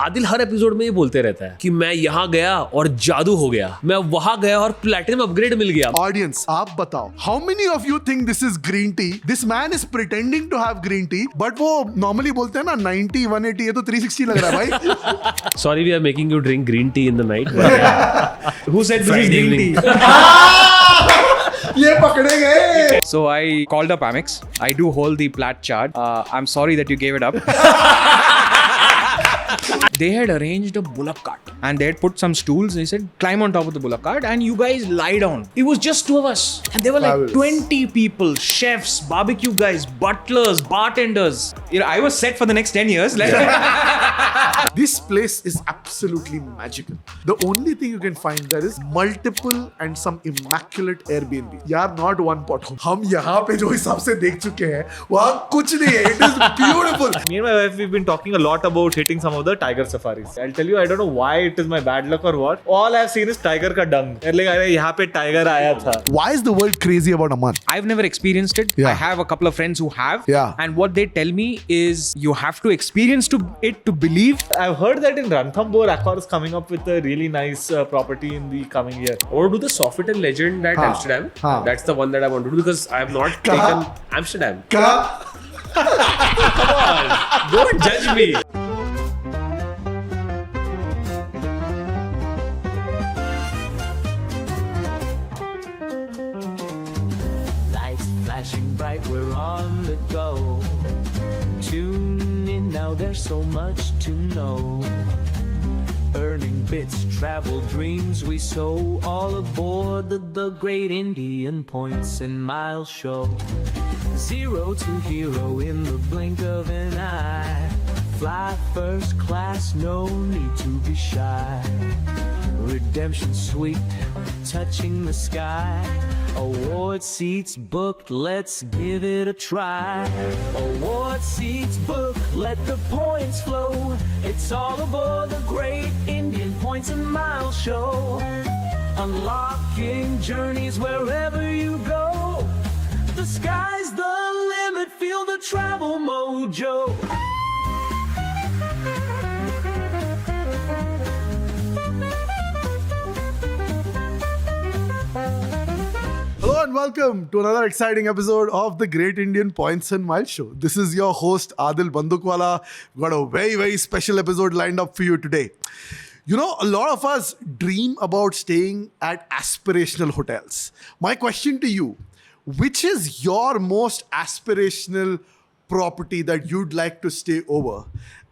आदिल हर episode में ये बोलते रहता है कि मैं यहाँ गया और जादू हो गया, मैं वहां गया और प्लैटिनम अपग्रेड मिल गया। ऑडियंस आप बताओ, how many of you think this is green tea? This man is pretending to have green tea, but वो नॉर्मली बोलते हैं ना 90 180, ये तो 360 लग रहा है भाई। Sorry we are making you drink green tea in the night. Who said this is green tea? ये पकड़े गए। So I called up Amex. I do hold the plat chart. I'm sorry that you gave it up. They had arranged a bullock cart and they had put some stools. They said, climb on top of the bullock cart and you guys lie down. It was just two of us. And there were like 20 people, chefs, barbecue guys, butlers, bartenders. You know, I was set for the next 10 years. This place is absolutely magical. The only thing you can find there is multiple and some immaculate Airbnb. यार not one pot. हम यहाँ पे जो हिसाब से देख चुके हैं वहाँ कुछ नहीं है. It is beautiful. Me and my wife, we've been talking a lot about hitting some of the tiger safaris. I'll tell you, I don't know why it is my bad luck or what. All I've seen is tiger का dung. like अरे यहाँ पे tiger आया था. Why is the world crazy about Aman? I've never experienced it. Yeah. I have a couple of friends who have. Yeah. And what they tell me is you have to experience it to believe. I've heard that in Ranthambore, Accor is coming up with a really nice property in the coming year. I want to do the Sofitel Legend at Amsterdam. That's the one that I want to do because I have not taken Amsterdam. Come on, don't judge me. Lights flashing bright, we're on the go. Tune in now, there's so much to know. Earning bits, travel dreams we sow. All aboard the great Indian Points and Miles show. Zero to hero in the blink of an eye. Fly first class, no need to be shy. Redemption sweet, touching the sky. Award seats booked, let's give it a try. Award seats booked, let the points flow. It's all aboard the great Indian Points and Miles show. Unlocking journeys wherever you go. The sky's the limit, feel the travel mojo. Hello and welcome to another exciting episode of the Great Indian Points and Miles Show. This is your host Aadil Bandukwala. We've got a very, very special episode lined up for you today. You know, a lot of us dream about staying at aspirational hotels. My question to you, which is your most aspirational property that you'd like to stay over?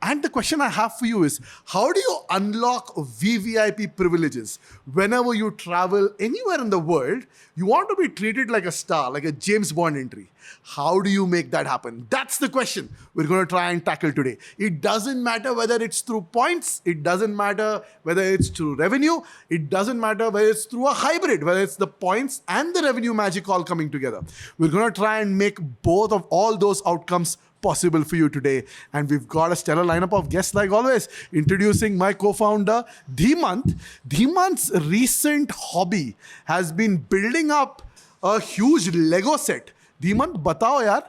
And the question I have for you is, how do you unlock VVIP privileges whenever you travel anywhere in the world? You want to be treated like a star, like a James Bond entry. How do you make that happen? That's the question we're going to try and tackle today. It doesn't matter whether it's through points. It doesn't matter whether it's through revenue. It doesn't matter whether it's through a hybrid, whether it's the points and the revenue magic all coming together. We're going to try and make both of all those outcomes possible for you today. And we've got a stellar lineup of guests like always. Introducing my co-founder, Dhimant. Dhimant's recent hobby has been building up a huge Lego set. Dhimant बताओ यार,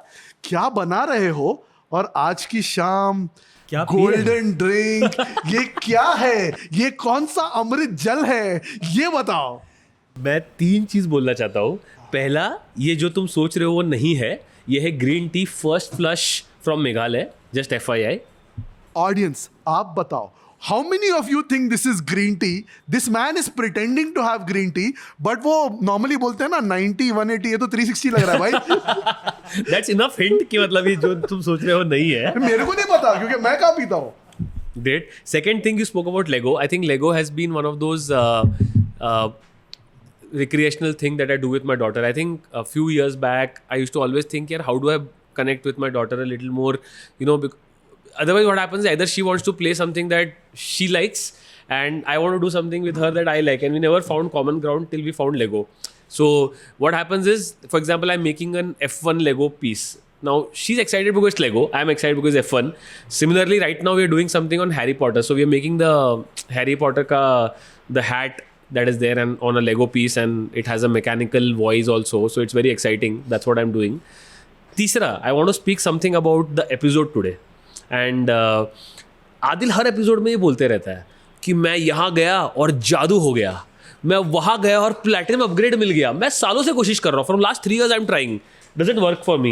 क्या बना रहे हो? और आज की शाम गोल्डन ड्रिंक, ये क्या है? ये कौन सा अमृत जल है? ये बताओ. मैं 3 चीज बोलना चाहता हूँ. पहला, ये जो तुम सोच रहे हो वो नहीं है. ये है green tea first flush from Meghalaya. Just FYI. Audience आप बताओ, how many of you think this is green tea? This man is pretending to have green tea, but वो normally बोलते हैं ना 90 180, ये तो 360 लग रहा है भाई. That's enough hint कि मतलब ये जो तुम सोच रहे हो नहीं है. मेरे को नहीं पता क्योंकि मैं कहाँ पीता हूँ. Great. Second thing, you spoke about Lego. I think Lego has been one of those recreational thing that I do with my daughter. I think a few years back, I used to always think, how do I connect with my daughter a little more, otherwise what happens is either she wants to play something that she likes and I want to do something with her that I like, and we never found common ground till we found Lego. So what happens is, for example, I'm making an F1 Lego piece. Now she's excited because it's Lego, I'm excited because it's F1. Similarly, right now we are doing something on Harry Potter. So we are making the Harry Potter the hat that is there and on a Lego piece, and it has a mechanical voice also. So it's very exciting. That's what I'm doing. Tisra, I want to speak something about the episode today. And Adil her episode में ये बोलते रहता है कि मैं यहाँ गया और जादू हो गया, मैं वहाँ गया और प्लैटिनम अपग्रेड मिल गया. मैं सालों से कोशिश कर रहा हूँ. From last 3 years I am trying. Doesn't work for me.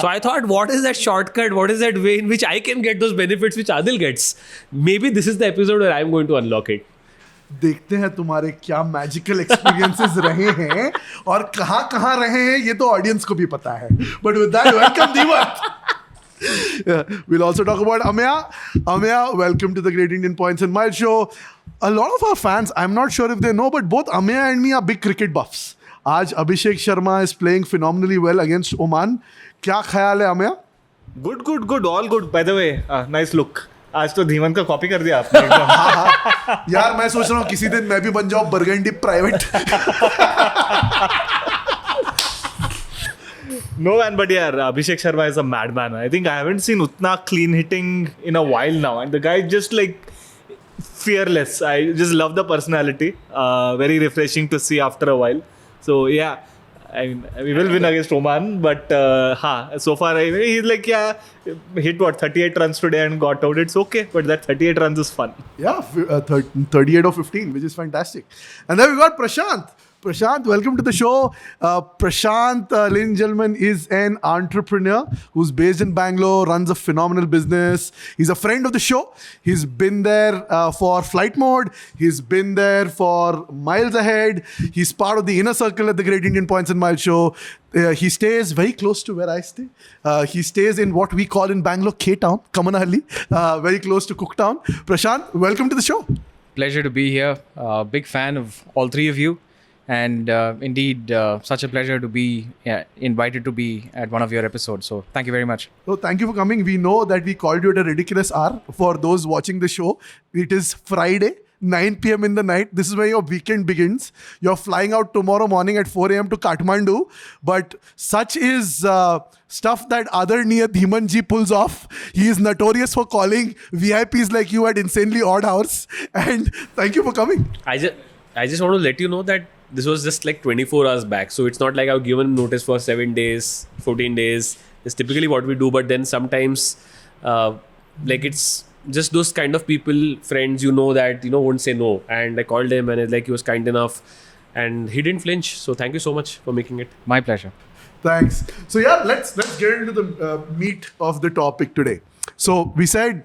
So I thought, what is that shortcut? What is that way in which I can get those benefits which Aadil gets? Maybe this is the episode where I'm going to unlock it. देखते हैं तुम्हारे क्या magical experiences रहे हैं और कहाँ रहे हैं, ये तो ऑडियंस को भी पता है. But with that, welcome Dhimant. We'll also talk about Ameya. Ameya, welcome to the Great Indian Points and Miles show. A lot of our fans, I'm not sure if they know, but both Ameya and me are big cricket buffs. आज Abhishek Sharma is playing phenomenally well against Oman. क्या ख्याल है Ameya? Good. All good. By the way, nice look. आज तो धीमन का copy कर दिया आपने एकदम. यार मैं सोच रहा हूँ किसी दिन मैं भी बन जाऊँ burgundy private. No man, but yeah, Abhishek Sharma is a madman. I think I haven't seen utna clean hitting in a while now, and the guy is just like fearless. I just love the personality. Very refreshing to see after a while. So yeah, I mean, we will win against Oman, but so far he's like, hit 38 runs today and got out. It's okay, but that 38 runs is fun. Yeah, 38 of 15, which is fantastic. And then we got Prashant. Prashant, welcome to the show. Prashant, ladies and gentlemen, is an entrepreneur who's based in Bangalore, runs a phenomenal business. He's a friend of the show. He's been there for Flight Mode. He's been there for Miles Ahead. He's part of the inner circle at the Great Indian Points and Miles show. He stays very close to where I stay. He stays in what we call in Bangalore K-Town, Kamanahalli, very close to Cooktown. Prashant, welcome to the show. Pleasure to be here. Big fan of all three of you. And indeed, such a pleasure to be invited to be at one of your episodes. So thank you very much. So thank you for coming. We know that we called you at a ridiculous hour. For those watching the show, it is Friday, 9 p.m. in the night. This is where your weekend begins. You're flying out tomorrow morning at 4 a.m. to Kathmandu. But such is stuff that Adarniya Dhimanji pulls off. He is notorious for calling VIPs like you at insanely odd hours. And thank you for coming. I just want to let you know that this was just like 24 hours back. So it's not like I've given notice for 7 days, 14 days. It's typically what we do. But then sometimes, like it's just those kind of people, friends, that, won't say no. And I called him and it's like he was kind enough and he didn't flinch. So thank you so much for making it. My pleasure. Thanks. So yeah, let's get into the meat of the topic today. So we said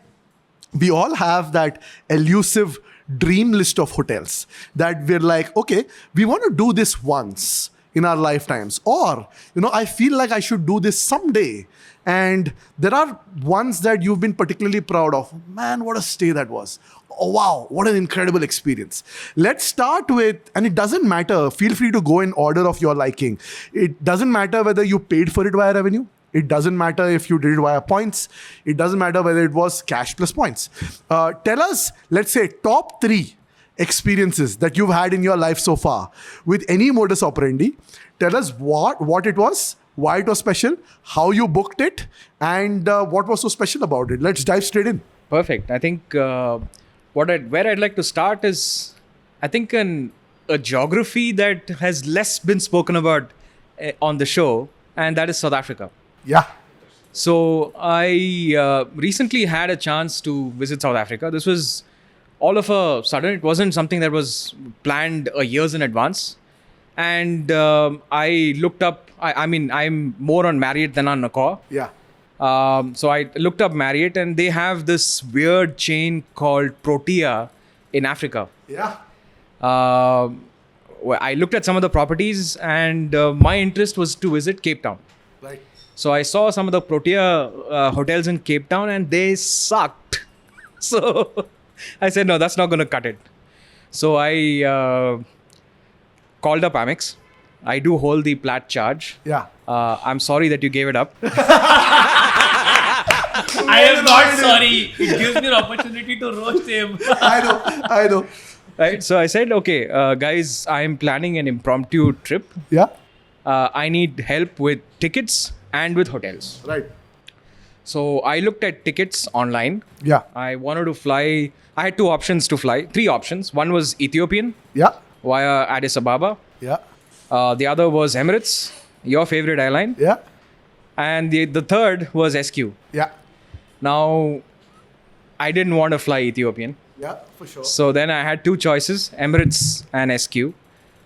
we all have that elusive dream list of hotels that we're like, okay, we want to do this once in our lifetimes, or I feel like I should do this someday. And there are ones that you've been particularly proud of. Man, what a stay that was. Oh wow, what an incredible experience. Let's start with, and it doesn't matter, feel free to go in order of your liking. It doesn't matter whether you paid for it via revenue. It doesn't matter if you did it via points. It doesn't matter whether it was cash plus points. Tell us, let's say, top 3 experiences that you've had in your life so far with any modus operandi. Tell us what it was, why it was special, how you booked it, and what was so special about it. Let's dive straight in. Perfect. I think where I'd like to start is, I think, a geography that has less been spoken about on the show, and that is South Africa. Yeah. So I recently had a chance to visit South Africa. This was all of a sudden. It wasn't something that was planned years in advance. And I looked up, I'm more on Marriott than on Accor. Yeah. So I looked up Marriott, and they have this weird chain called Protea in Africa. Yeah. I looked at some of the properties, and my interest was to visit Cape Town. Right. So I saw some of the Protea hotels in Cape Town, and they sucked. So I said, no, that's not going to cut it. So I called up Amex. I do hold the plat charge. Yeah. I'm sorry that you gave it up. I am not sorry. It gives me an opportunity to roast him. I know. Right. So I said, okay, guys, I'm planning an impromptu trip. Yeah. I need help with tickets and with hotels. Right. So I looked at tickets online. Yeah. I wanted to fly. I had 2 options to fly. 3 options. One was Ethiopian Yeah. via Addis Ababa. Yeah. The other was Emirates, your favorite airline. Yeah. And the third was SQ. Yeah. Now, I didn't want to fly Ethiopian. Yeah, for sure. So then I had two choices, Emirates and SQ.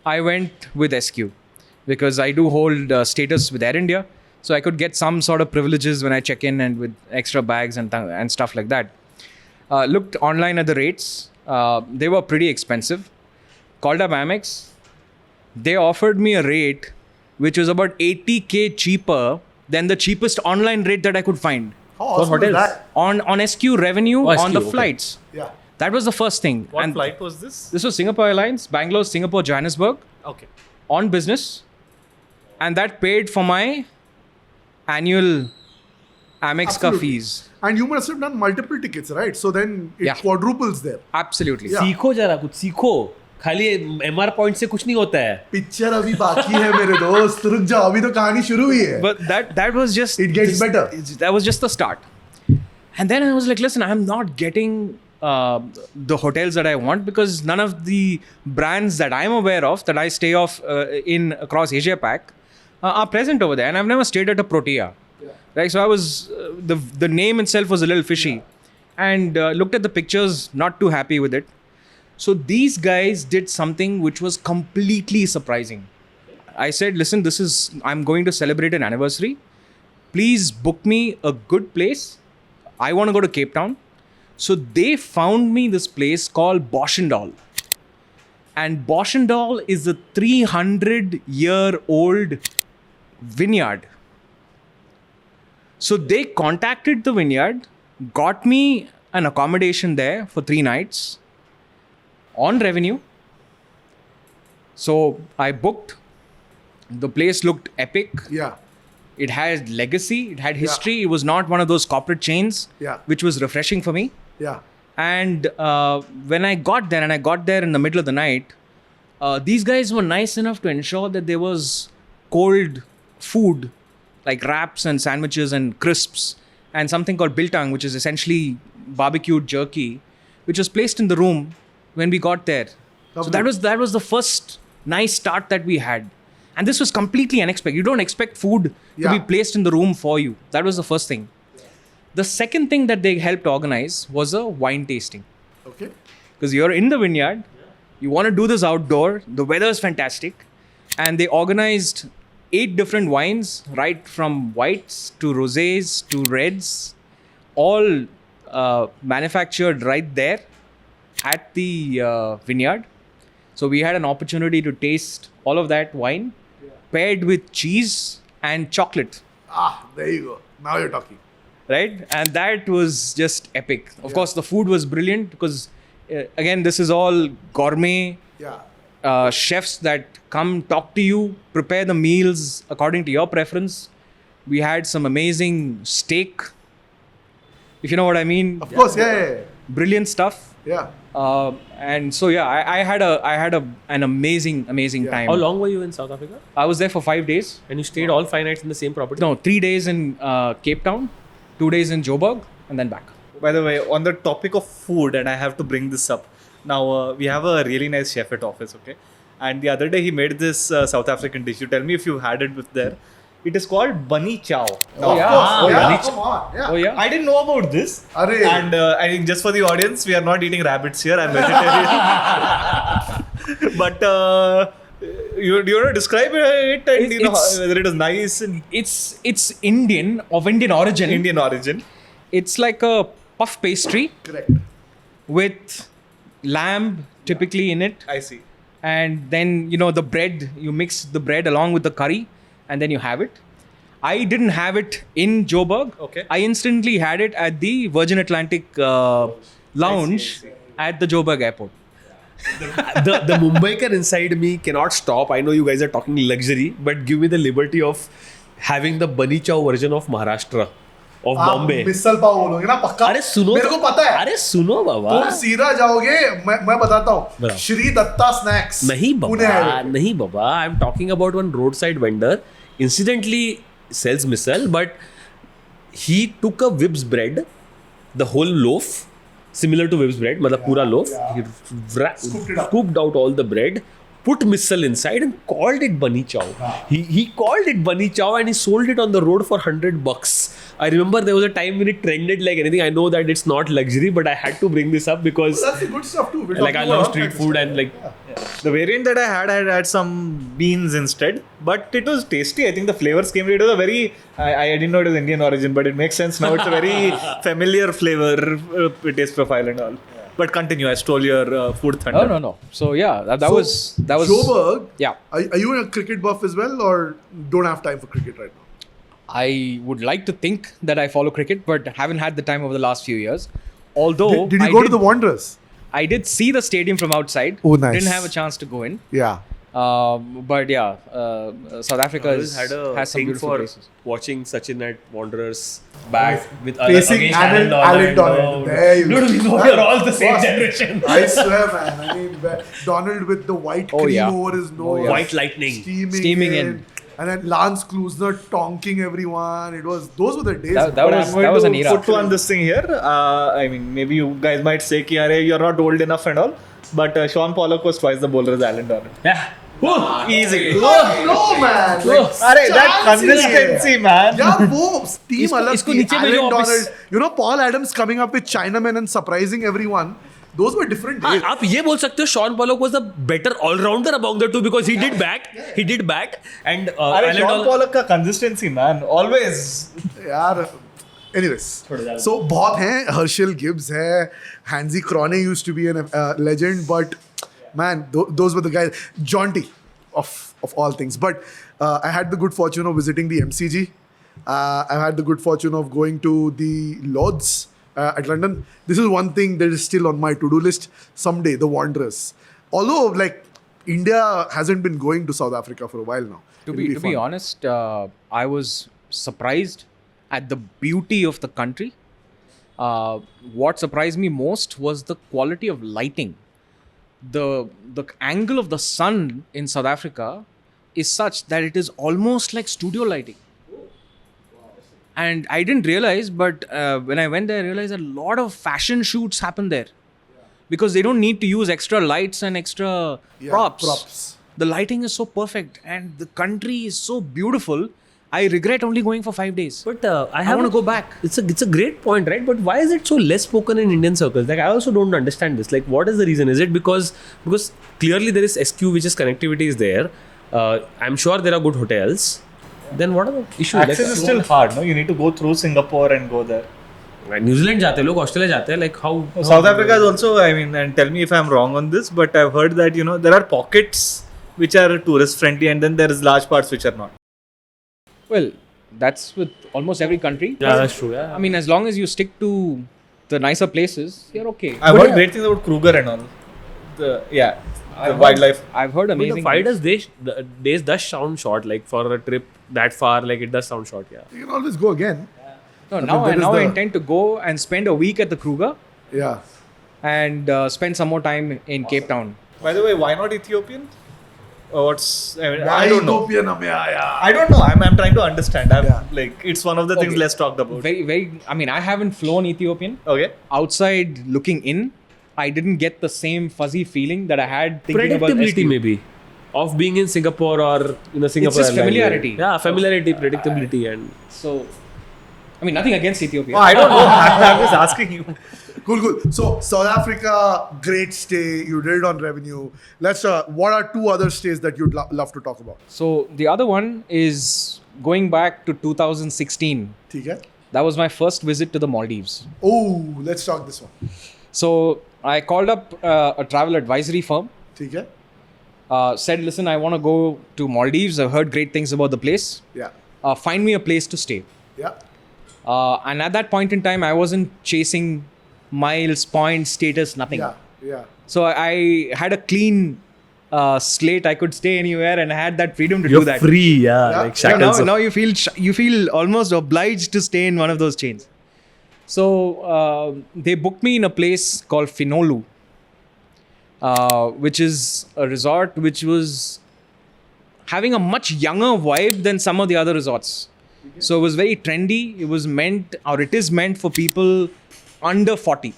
I went with SQ because I do hold status with Air India. So I could get some sort of privileges when I check in and with extra bags and stuff like that. Looked online at the rates. They were pretty expensive. Called up Amex. They offered me a rate which was about 80K cheaper than the cheapest online rate that I could find. How awesome is that? On SQ revenue, Oh, SQ, on the okay. flights. Yeah. That was the first thing. What And flight was this? this was Singapore Airlines, Bangalore, Singapore, Johannesburg, Okay. on business. And that paid for my annual Amex ka Absolutely. fees. And you must have done multiple tickets, right? So then it Yeah. quadruples there. Absolutely. Yeah. सीखो जरा कुछ सीखो खाली MR point से कुछ नहीं होता है पिक्चर अभी बाकी है मेरे दोस्त रुक जाओ अभी तो कहानी शुरू हुई है But that was just... It gets better. That was just the start. And then I was like, listen, I'm not getting the hotels that I want because none of the brands that I'm aware of, that I stay off in across Asia Pac, are present over there. And I've never stayed at a Protea. Right, so I was... the name itself was a little fishy. And looked at the pictures, not too happy with it. So these guys did something which was completely surprising. I said, listen, I'm going to celebrate an anniversary. Please book me a good place. I want to go to Cape Town. So they found me this place called Boschendal. And Boschendal is a 300-year-old vineyard. So they contacted the vineyard, got me an accommodation there for 3 nights on revenue. So I booked. The place looked epic. Yeah. It had legacy. It had history. It was not one of those corporate chains, Yeah. which was refreshing for me. Yeah. And when I got there, and I got there in the middle of the night, these guys were nice enough to ensure that there was cold food, like wraps and sandwiches and crisps, and something called biltong, which is essentially barbecued jerky, which was placed in the room when we got there. So that was the first nice start that we had. And this was completely unexpected. You don't expect food to Yeah. be placed in the room for you. That was the first thing. The second thing that they helped organize was a wine tasting. Okay. Because you're in the vineyard, you want to do this outdoor, the weather is fantastic, and they organized 8 different wines, right from whites to rosés to reds, all manufactured right there at the vineyard. So we had an opportunity to taste all of that wine paired with cheese and chocolate. Ah, there you go. Now you're talking. Right? And that was just epic. Of course, the food was brilliant because, again, this is all gourmet Yeah. chefs that come talk to you, prepare the meals according to your preference. We had some amazing steak, if you know what I mean. Of course, yeah. Brilliant stuff. Yeah. And so, yeah, I had an amazing time. How long were you in South Africa? I was there for 5 days. And you stayed all 5 nights in the same property? No, 3 days in Cape Town, 2 days in Joburg, and then back. By the way, on the topic of food, and I have to bring this up. Now, we have a really nice chef at office, okay? And the other day, he made this South African dish. You tell me if you had it with there. It is called bunny chow. Oh, yeah. Of course. Oh, yeah. yeah. Come on. Yeah. Oh, yeah. I didn't know about this. Arey. And I think just for the audience, we are not eating rabbits here. I'm vegetarian. But you want to describe it and you know, whether it is nice and It's Indian, of Indian origin. Indian origin. It's like a puff pastry Correct. with lamb typically in it. I see. And then, you know, the bread, you mix the bread along with the curry and then you have it. I didn't have it in Joburg. Okay. I instantly had it at the Virgin Atlantic lounge at the Joburg airport. the Mumbaikar inside me cannot stop. I know you guys are talking luxury, but give me the liberty of having the bunny chow version of Maharashtra, of Bombay. आप मिसल पाव बोलोगे ना पक्का अरे सुनो मेरे को पता है अरे सुनो बाबा तुम सीधा जाओगे मैं बताता हूँ बताओ। श्री दत्ता स्नैक्स नहीं पुणे बाबा highway। नहीं बाबा I am talking about one road side vendor incidentally sells misal, but he took a Wibs bread, the whole loaf, similar to Wibs bread, मतलब पूरा loaf, he Scooped it up. scooped out all the bread, put missile inside and called it bunny chow. He called it bunny chow and he sold it on the road for $100. I remember there was a time when it trended like anything. I know that it's not luxury, but I had to bring this up because That's the good stuff too. like I love street food and like The variant that I had some beans instead, but it was tasty. I think the flavors came. It was a very, I didn't know it was Indian origin, but it makes sense now. It's a very familiar flavor, taste profile and all. But continue. I stole your food thunder. No. So yeah, that was Joburg. Yeah. Are you a cricket buff as well, or don't have time for cricket right now? I would like to think that I follow cricket, but haven't had the time over the last few years. Although Did you go to the Wanderers? I did see the stadium from outside. Oh, nice. Didn't have a chance to go in. Yeah. But yeah, South Africa has has some thing beautiful for places. watching Sachin at Wanderers back with Facing against Alan Donald. There you go. we know you're all the same generation. I swear, man. I mean, Donald with the white cream yeah. over his nose. White lightning. Steaming in. And then Lance Klusner tonking everyone. Those were the days. That But was I'm going an to era. put one this thing here. I mean, maybe you guys might say, ki, "Arey, you're not old enough and all." But Sean Pollock was twice the bowler as Alan Donald. Yeah. Easy. no, man. Like, Arey, that chance ही नहीं है. consistency, man. Yeah, वो team अलग इसको थी. नीचे में जो Alan office- Donald. You know, Paul Adams coming up with Chinaman and surprising everyone. Those were different days. आप ये बोल सकते हो Sean Pollock was the better all-rounder among the two because he did bat and Arey, Alan Sean Donald- Pollock का consistency, man. Always. यार anyways so बहुत हैं Herschel Gibbs है Hansi Krone used to be a legend but man those were the guys Jaunty of all things but I had the good fortune of visiting the MCG I had the good fortune of going to the Lords at London. This is one thing that is still on my to-do list someday, the Wanderers, although like India hasn't been going to South Africa for a while now. To It'll be fun. honest, I was surprised at the beauty of the country. What surprised me most was the quality of lighting. The angle of the sun in South Africa is such that it is almost like studio lighting. And I didn't realize, but when I went there, I realized a lot of fashion shoots happen there. Because they don't need to use extra lights and extra props. The lighting is so perfect and the country is so beautiful. I regret only going for 5 days. But I want to go back. It's a great point, right? But why is it so less spoken in Indian circles? Like I also don't understand this. Like what is the reason? Is it because clearly there is SQ, which is connectivity is there. I'm sure there are good hotels. Then what are the issues? Access is still hard, no? You need to go through Singapore and go there. New Zealand जाते हैं लोग, Australia जाते हैं. Like how? South Africa is also, I mean, and tell me if I'm wrong on this, but I've heard that, you know, there are pockets which are tourist friendly and then there is large parts which are not. Well, that's with almost every country. Yeah, that's true. Yeah. I mean, as long as you stick to the nicer places, you're okay. I've heard great things about Kruger and all. The wildlife. I've heard But amazing the 5 things. days does sound short. Like for a trip that far, like it does sound short. Yeah. You can always go again. No, mean, now there is I the- intend to go and spend a week at the Kruger Yeah. and spend some more time in Cape Town. By the way, why not Ethiopian? I don't know. Ethiopian Ameya. I don't know. I'm trying to understand. Yeah. Like, it's one of the things Okay. less talked about. I mean, I haven't flown Ethiopian. Okay. Outside looking in, I didn't get the same fuzzy feeling that I had thinking about Predictability SQ. maybe of being in Singapore or Singapore. It's just Airlines. familiarity. Yeah, familiarity, predictability, and So, I mean, nothing against Ethiopia. Oh, I don't know. I'm just asking you. Cool. So South Africa, great stay. You did it on revenue. Let's. What are 2 other stays that you'd love to talk about? So the other one is going back to 2016. ठीक है? That was my first visit to the Maldives. Oh, let's talk this one. So I called up a travel advisory firm. ठीक है? Said, listen, I want to go to Maldives. I've heard great things about the place. Yeah. Find me a place to stay. Yeah. And at that point in time, I wasn't chasing miles, points, status, nothing. Yeah. So I had a clean slate. I could stay anywhere and I had that freedom to you're do that. free. Yeah, Yeah. like So shackles. now you feel almost obliged to stay in one of those chains. So they booked me in a place called Finolhu, which is a resort which was having a much younger vibe than some of the other resorts. So it was very trendy. It is meant for people under 40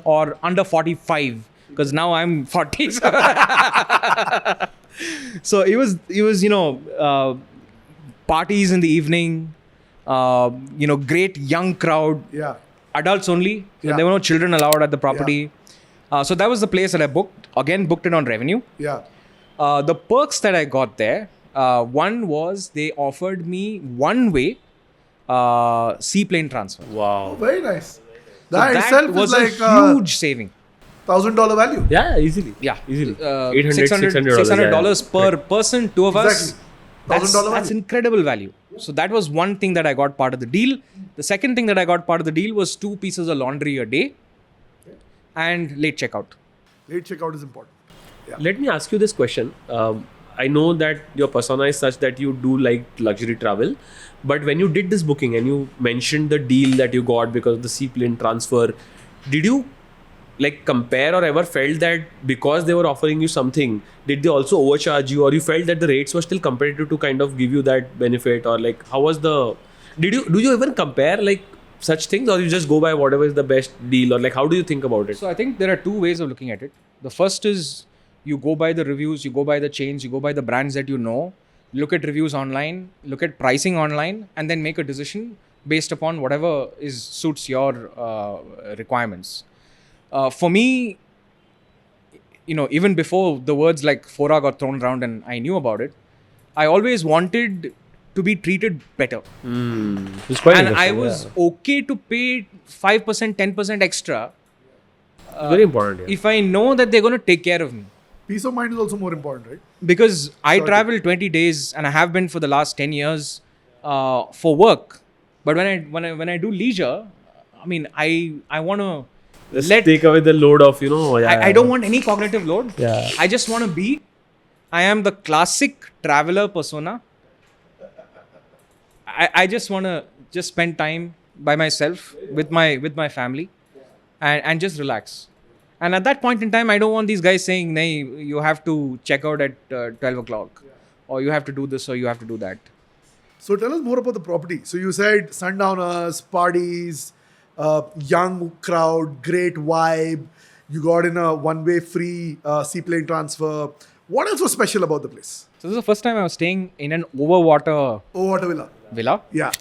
or under 45 because now I'm 40. So it was parties in the evening, great young crowd, Yeah. adults only. So Yeah. there were no children allowed at the property. So that was the place that I booked. Again, booked it on revenue. Yeah. The perks that I got there, one was they offered me one-way seaplane transfer. Wow. Very nice. So That that itself was is like a huge saving. $1,000 value. Yeah, easily. Yeah, Easily. $600 $600 per person, two of us. Exactly. $1,000 That's value. incredible value. So that was one thing that I got part of the deal. The second thing that I got part of the deal was 2 pieces of laundry a day and late checkout. Late checkout is important. Let me ask you this question. I know that your persona is such that you do like luxury travel, but when you did this booking and you mentioned the deal that you got because of the seaplane transfer, did you like compare or ever felt that because they were offering you something, did they also overcharge you, or you felt that the rates were still competitive to kind of give you that benefit, or like how was the? Do you even compare like such things, or you just go by whatever is the best deal, or like how do you think about it? So I think there are 2 ways of looking at it. The first is you go by the reviews, you go by the chains, you go by the brands that you know, look at reviews online, look at pricing online, and then make a decision based upon whatever suits your requirements. For me, even before the words like Fora got thrown around and I knew about it, I always wanted to be treated better. It's quite And I interesting, was yeah. okay to pay 5%, 10% extra Very important. Yeah. if I know that they're going to take care of me. Peace of mind is also more important, right? Because I Sure. travel 20 days and I have been for the last 10 years for work. But when I do leisure, I mean, I want to Just take away the load of I don't want any cognitive load. Yeah. I just want to be. I am the classic traveler persona. I just want to just spend time by myself with my family, and just relax. And at that point in time, I don't want these guys saying, "Nay, you have to check out at 12 o'clock, or you have to do this, or you have to do that." So tell us more about the property. So you said sundowners, parties, young crowd, great vibe. You got in a one-way free seaplane transfer. What else was special about the place? So this is the first time I was staying in an overwater Overwater villa. villa. Yeah.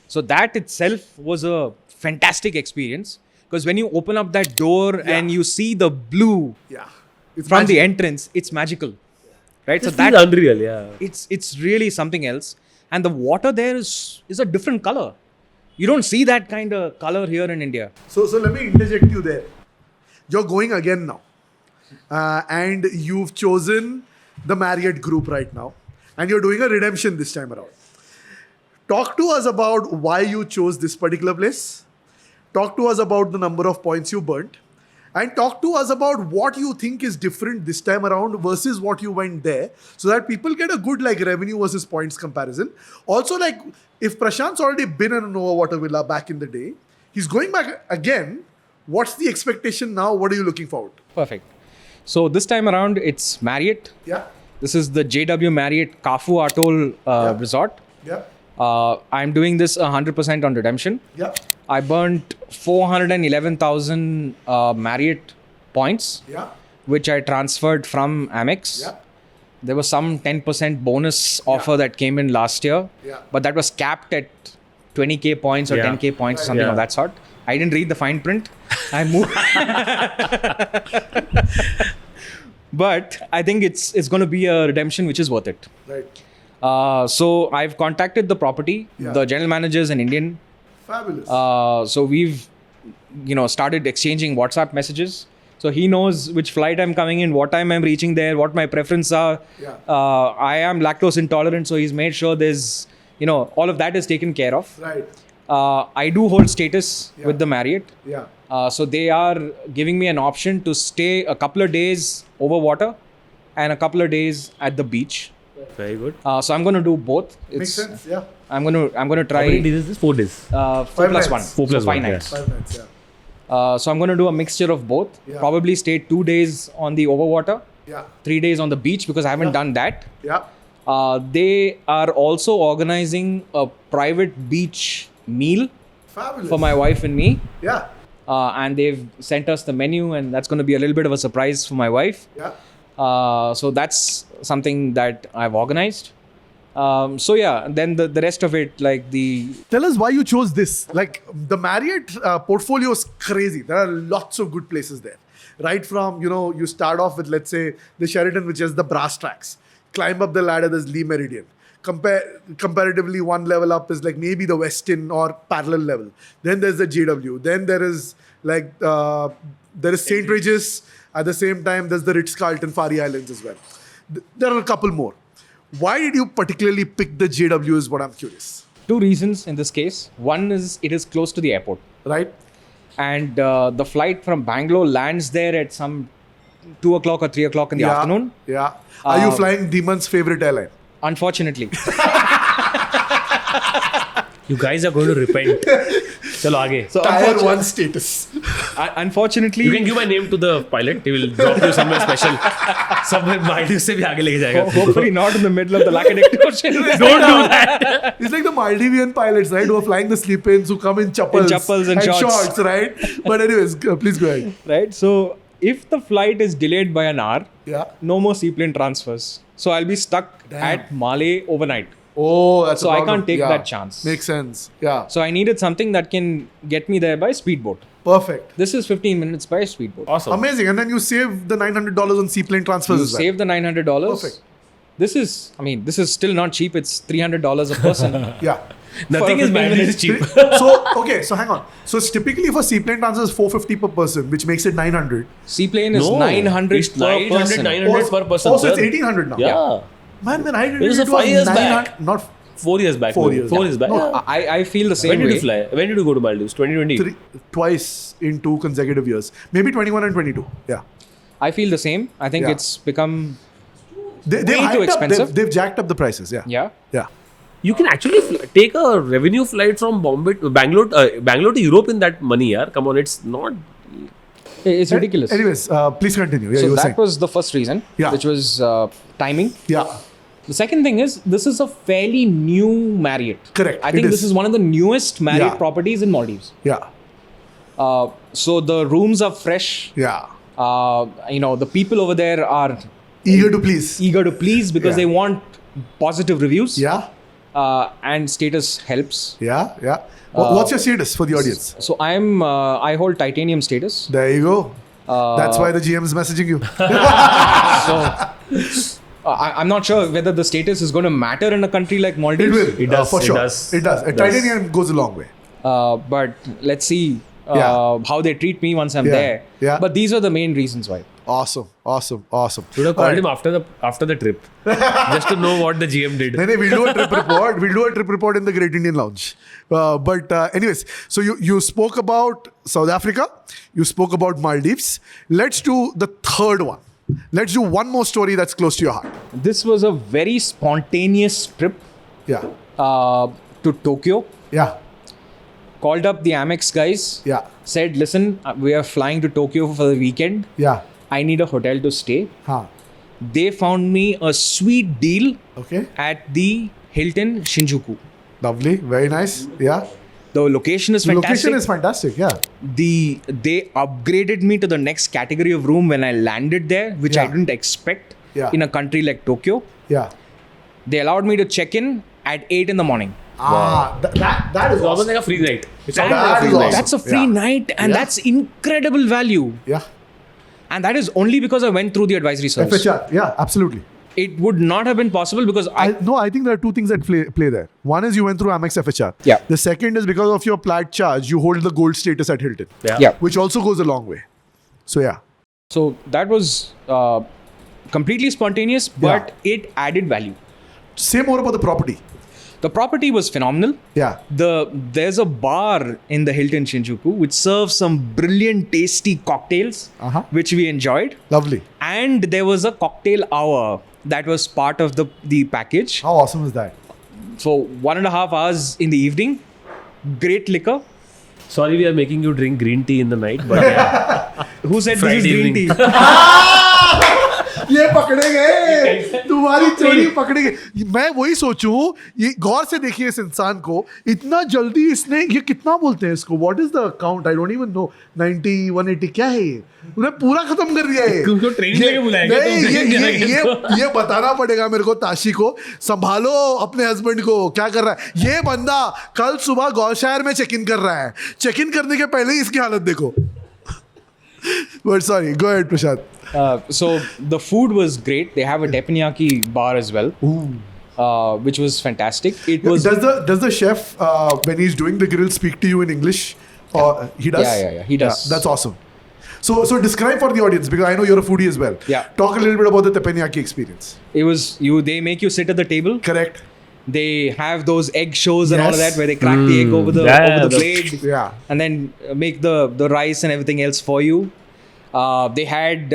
So that itself was a fantastic experience, because when you open up that door and you see the blue Yeah. It's from the magical. entrance, it's magical, right? So So that's that unreal. Yeah. it's really something else, and the water there is a different color. You don't see that kind of color here in India. So let me interject you there. You're going again now. And you've chosen the Marriott group right now. And you're doing a redemption this time around. Talk to us about why you chose this particular place. Talk to us about the number of points you burnt. And talk to us about what you think is different this time around versus what you went there, so that people get a good like revenue versus points comparison. Also, like if Prashant's already been in an overwater villa back in the day, he's going back again. What's the expectation now? What are you looking forward to? Perfect. So this time around, it's Marriott. Yeah. This is the JW Marriott Kafu Atoll Resort. Yeah. I'm doing this 100% on redemption. Yeah. I burnt 411,000 Marriott points, Yeah. which I transferred from Amex. Yeah. There was some 10% bonus offer that came in last year, Yeah. but that was capped at 20k points or Yeah. 10k points or something Yeah. of that sort. I didn't read the fine print. I moved. But I think it's going to be a redemption which is worth it. Right. So I've contacted the property. Yeah. The general manager is an Indian. Fabulous. So we've, started exchanging WhatsApp messages. So he knows which flight I'm coming in, what time I'm reaching there, what my preferences are. Yeah. I am lactose intolerant, so he's made sure there's, all of that is taken care of. Right. I do hold status Yeah. with the Marriott. Yeah. So they are giving me an option to stay a couple of days over water and a couple of days at the beach. Very good. So I'm going to do both. Makes sense. Yeah. I'm going to try How many days is this? 4 days. 4 5 plus nights. 1. 4 plus so 5 1, nights. 5 minutes. Yeah. So I'm going to do a mixture of both. Yeah. Probably stay 2 days on the overwater, Yeah. 3 days on the beach, because I haven't Yeah. done that. Yeah. They are also organizing a private beach meal Fabulous. for my wife and me. Yeah. And they've sent us the menu, and that's going to be a little bit of a surprise for my wife. Yeah. So that's something that I've organized. So yeah, then the rest of it, like the... Tell us why you chose this. Like the Marriott portfolio is crazy. There are lots of good places there. Right from, you start off with, let's say, the Sheraton, which has the brass tracks. Climb up the ladder, there's Lee Meridian. Comparatively, one level up is like maybe the Westin or parallel level. Then there's the JW. Then there is St. Regis. At the same time, there's the Ritz-Carlton, Fari Islands as well. There are a couple more. Why did you particularly pick the JW is what I'm curious. 2 reasons in this case. One is it is close to the airport. Right? And the flight from Bangalore lands there at some 2 o'clock or 3 o'clock in the afternoon. Yeah. Are you flying Dhimant's favorite airline? Unfortunately. You guys are going to repent. Chalo, aage. So Tier 1 status. Unfortunately... You can give my name to the pilot. He will drop you somewhere special. Somewhere Maldives se bhi aage leke jayega. Hopefully not in the middle of the Laccadic Ocean. Don't do that. It's like the Maldivian pilots, right? Who are flying the sleep-ins, who come in chappals and shorts. right? But anyways, please go ahead. Right? So if the flight is delayed by an hour, no more seaplane transfers. So I'll be stuck at Malé overnight. Oh, that's So I can't take that chance. Makes sense. Yeah. So I needed something that can get me there by speedboat. Perfect. This is 15 minutes by speedboat. Awesome. Amazing. And then you save the $900 on seaplane transfers You as well. save the $900. Perfect. This is still not cheap. It's $300 a person. Yeah. Nothing For is 15 bad. minutes. It's cheap. So hang on. So typically for seaplane transfers, $450 per person, which makes it 900. Seaplane is No, 900 it's per 900, person. 900 per person. Oh, so it's sir. 1800 now. Yeah. Man, when I did It was 5 years back. Not 4 years back. 4 maybe. years. 4 years back. No, Yeah. I feel the same When did way. you fly? When did you go to Maldives? 2020? twice in 2 consecutive years. Maybe 21 and 22. Yeah. I feel the same. I think Yeah. it's become They've way hiked too up. expensive. They've jacked up the prices. Yeah. yeah. Yeah. You can actually take a revenue flight from Bangalore to Europe in that money, yaar. Come on, it's not. It's ridiculous. Anyways, please continue. Yeah, So you were that saying. was the first reason, Yeah. which was timing. Yeah. The second thing is this is a fairly new Marriott. Correct, I it think is. this is one of the newest Marriott Yeah. properties in Maldives. Yeah. So the rooms are fresh. Yeah. The people over there are Eager to please. eager to please because Yeah. they want positive reviews. Yeah. And status helps. Yeah. Yeah. What's your status for the audience? So I hold titanium status. There you go. That's why the GM is messaging you. I'm not sure whether the status is going to matter in a country like It Maldives. will. It does, For it sure. does. It does. It does. Titanium goes a long way. But let's see Yeah. how they treat me once I'm Yeah. there. Yeah. But these are the main reasons why. Awesome. Should have called him after the trip, just to know what the GM did. No, we'll do a trip report. We'll do a trip report in the Great Indian Lounge. Anyways, so you spoke about South Africa. You spoke about Maldives. Let's do the third one. Let's do one more story that's close to your heart. This was a very spontaneous trip Yeah. to Tokyo. Yeah. Called up the Amex guys. Yeah. Said, listen, we are flying to Tokyo for the weekend. Yeah. I need a hotel to stay. Huh. They found me a sweet deal Okay. at the Hilton Shinjuku. Lovely. Very nice. Yeah. The location is The fantastic. location is fantastic. Yeah. They upgraded me to the next category of room when I landed there, which I Yeah. didn't expect Yeah. in a country like Tokyo. Yeah. They allowed me to check in at 8 in the morning. That is It's almost awesome. like a free night. It's That almost like a is free awesome. night. That's a free Yeah. night, and Yeah. that's incredible value. Yeah. And that is only because I went through the advisory service. FHR. Yeah, absolutely. It would not have been possible because I think there are two things that play there. One is you went through Amex FHR. Yeah. The second is because of your plat charge, you hold the gold status at Hilton. Yeah. Which also goes a long way. So yeah. So that was completely spontaneous, but it added value. Say more about the property. The property was phenomenal. Yeah. There's a bar in the Hilton Shinjuku which serves some brilliant, tasty cocktails, which we enjoyed. Lovely. And there was a cocktail hour that was part of the package. How awesome is that? So 1.5 hours in the evening, great liquor. Sorry, we are making you drink green tea in the night, but yeah. Who said Friday this is green evening. tea? ये पकड़े गए, तुम्हारी चोरी पकड़े गए। मैं वही सोचूं, ये गौर से देखिए इस इंसान को, इतना जल्दी इसने, ये कितना बोलते हैं इसको, what is the count, I don't even know, 90 180 क्या है ये, उन्हें पूरा खत्म कर दिया है। तुमको ट्रेनिंग लेके बुलाएंगे, ये बताना पड़ेगा मेरे को, ताशी को संभालो अपने हस्बैंड को, क्या कर रहा है ये बंदा। कल सुबह गौशायर में चेक इन कर रहा है, चेक इन करने के पहले ही इसकी हालत देखो। But sorry, go ahead, Prashant. So the food was great. They have a teppanyaki bar as well, which was fantastic. It was Does the chef when he's doing the grill speak to you in English? Or he does? Yeah, he does. That's awesome. So describe for the audience, because I know you're a foodie as well. Yeah. Talk a little bit about the teppanyaki experience. It was They make you sit at the table. Correct. They have those egg shows and all of Yes. that, where they crack the egg over the blade, Yeah. and then make the rice and everything else for you. They had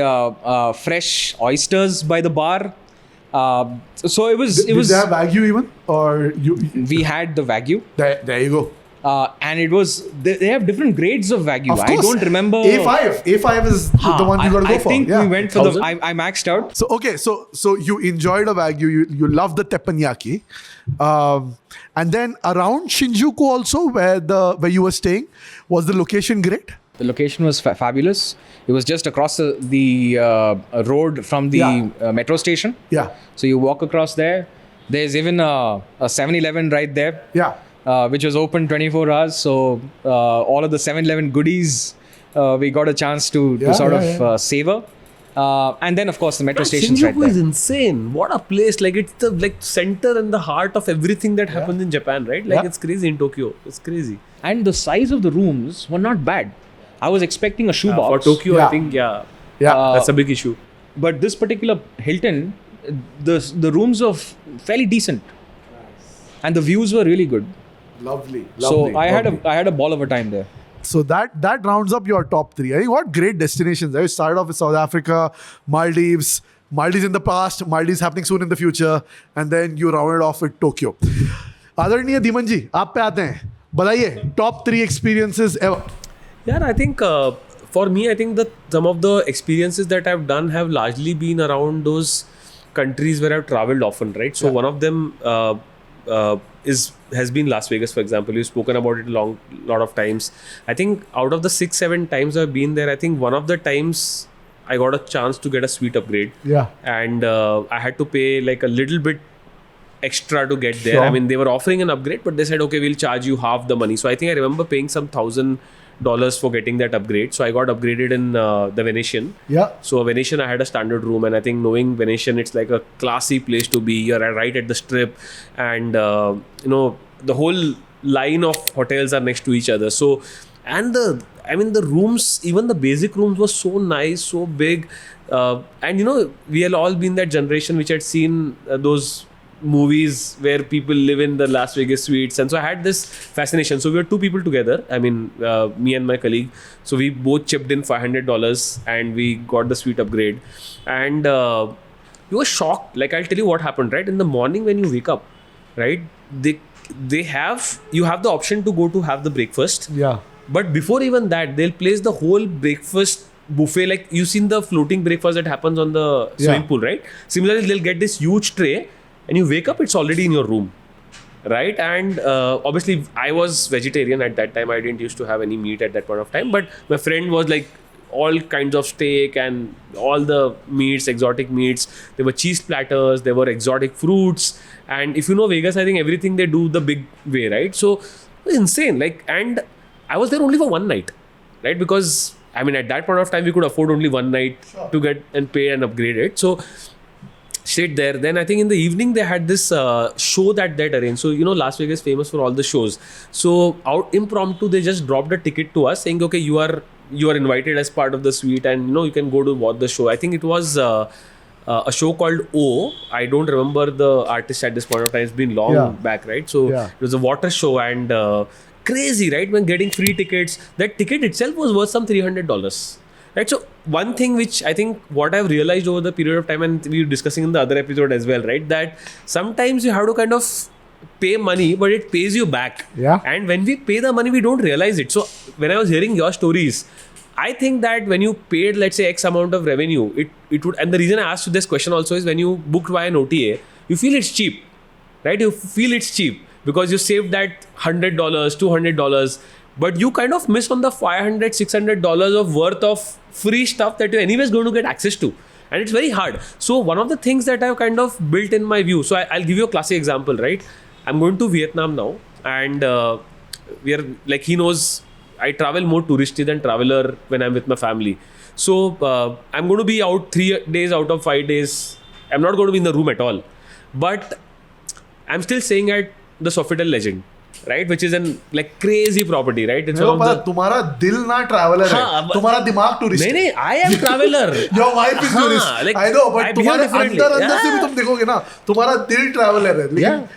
fresh oysters by the bar. So it was Did they have Wagyu even? Or you? we had the Wagyu. There you go. And it was they have different grades of Wagyu. Of I course. don't remember. A5 is the one you got to go I for. think Yeah. we went for the. I maxed out. So okay, so you enjoyed a Wagyu, you love the teppanyaki, and then around Shinjuku also, where you were staying, was the location great? The location was fabulous. It was just across the road from the metro station. Yeah, So you walk across there. There's even a 7-Eleven right there. yeah. Which was open 24 hours. So all of the 7-Eleven goodies we got a chance to sort of savor. And then of course the metro station's right Shinjuku is there. insane. What a place! Like it's the center and the heart of everything that happens in Japan, right? Like it's crazy in Tokyo. It's crazy. And the size of the rooms were not bad. I was expecting a shoebox. For Tokyo, Yeah. I think Yeah. that's a big issue. But this particular Hilton, the rooms were fairly decent. And the views were really good. Lovely. So I had a ball of a time there. So that rounds up your top 3. I think what great destinations. I started off with South Africa, Maldives in the past, Maldives happening soon in the future, and then you rounded off with Tokyo. आदरणीय धीमन जी, आप पे आते हैं, बताइए top 3 experiences ever. Yeah, I think for me, I think that some of the experiences that I've done have largely been around those countries where I've traveled often, right? So one of them has been Las Vegas, for example. You've spoken about it a lot of times. I think out of the 6-7 times I've been there, I think one of the times I got a chance to get a suite upgrade. Yeah. And I had to pay like a little bit extra to get there. Sure. I mean, they were offering an upgrade, but they said, okay, we'll charge you half the money. So I think I remember paying some $1,000 for getting that upgrade. So I got upgraded in the Venetian. Yeah. So Venetian, I had a standard room, and I think knowing Venetian, it's like a classy place to be. You're right at the strip, and the whole line of hotels are next to each other. So, and the rooms, even the basic rooms, were so nice, so big, and we had all been that generation which had seen those movies where people live in the Las Vegas suites, and so I had this fascination. So we were 2 people together. I mean, me and my colleague. So we both chipped in $500 and we got the suite upgrade. And we were shocked. Like, I'll tell you what happened. Right in the morning when you wake up, right, you have the option to go to have the breakfast. Yeah. But before even that, they'll place the whole breakfast buffet. Like, you've seen the floating breakfast that happens on the swimming pool, right? Similarly, they'll get this huge tray. And you wake up, it's already in your room, right? And obviously, I was vegetarian at that time. I didn't used to have any meat at that point of time. But my friend was like all kinds of steak and all the meats, exotic meats. There were cheese platters, there were exotic fruits. And if you know Vegas, I think everything they do the big way, right? So it was insane. Like, and I was there only for one night, right? Because I mean, at that point of time, we could afford only one night to get and pay and upgrade it. So stayed there. Then I think in the evening they had this show that they'd arranged. So Las Vegas is famous for all the shows. So out impromptu they just dropped a ticket to us saying, okay, you are invited as part of the suite, and you can go to watch the show. I think it was a show called O. I don't remember the artist at this point of time. It's been long back, right? So it was a water show, and crazy, right? When getting free tickets, that ticket itself was worth some $300. Right, so one thing which I think what I've realized over the period of time, and we were discussing in the other episode as well, right, that sometimes you have to kind of pay money, but it pays you back. Yeah. And when we pay the money, we don't realize it. So when I was hearing your stories, I think that when you paid, let's say, X amount of revenue, it would, and the reason I asked you this question also is when you booked via an OTA, you feel it's cheap, right? You feel it's cheap because you saved that $100, $200, but you kind of miss on the $500, $600 of worth of free stuff that you're anyways going to get access to. And it's very hard. So one of the things that I've kind of built in my view, so I'll give you a classic example, right? I'm going to Vietnam now, and we are, like, he knows I travel more touristy than traveler when I'm with my family. So I'm going to be out 3 days out of 5 days. I'm not going to be in the room at all. But I'm still staying at the Sofitel Legend, right? Which is an like crazy property, right? It's one of the... तुम्हारा दिल ना traveler है, तुम्हारा दिमाग tourist. नहीं, I am traveler. Your wife is tourist. Like, I know, but तुम्हारे अंदर से भी तुम देखोगे ना, तुम्हारा दिल traveler है. लेकिन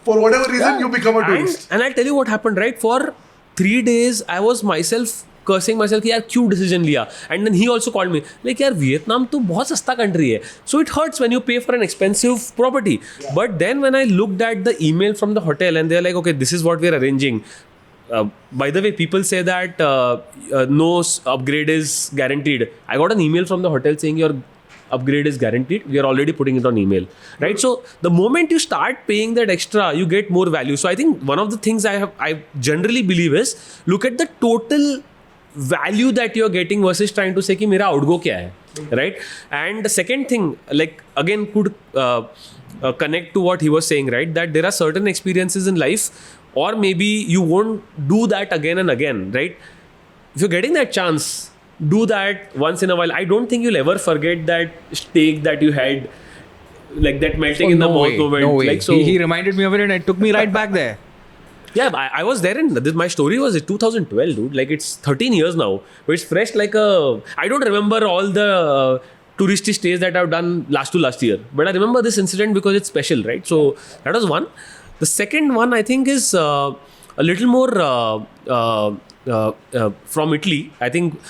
for whatever reason you become a tourist. And I'll tell you what happened, right? For 3 days, I was myself cursing myself कि यार क्यों decision लिया. And then he also called me like यार Vietnam तो बहुत सस्ता country है. So it hurts when you pay for an expensive property. Yeah. But then when I looked at the email from the hotel and they're like, okay, this is what we're arranging. By the way, people say that no upgrade is guaranteed. I got an email from the hotel saying your upgrade is guaranteed. We are already putting it on email, right? So the moment you start paying that extra, you get more value. So I think one of the things I generally believe is look at the total value that you're getting versus trying to say कि मेरा outgo क्या है, right? And the second thing, like again could connect to what he was saying, right? That there are certain experiences in life, or maybe you won't do that again and again, right? If you're getting that chance, do that once in a while. I don't think you'll ever forget that steak that you had, like that melting in the mouth moment. No way. Like, so, he reminded me of it and it took me right back there. Yeah, I was there and my story was 2012, dude. Like it's 13 years now. But it's fresh like a... I don't remember all the touristy stays that I've done last year. But I remember this incident because it's special, right? So that was one. The second one I think is a little more from Italy. I think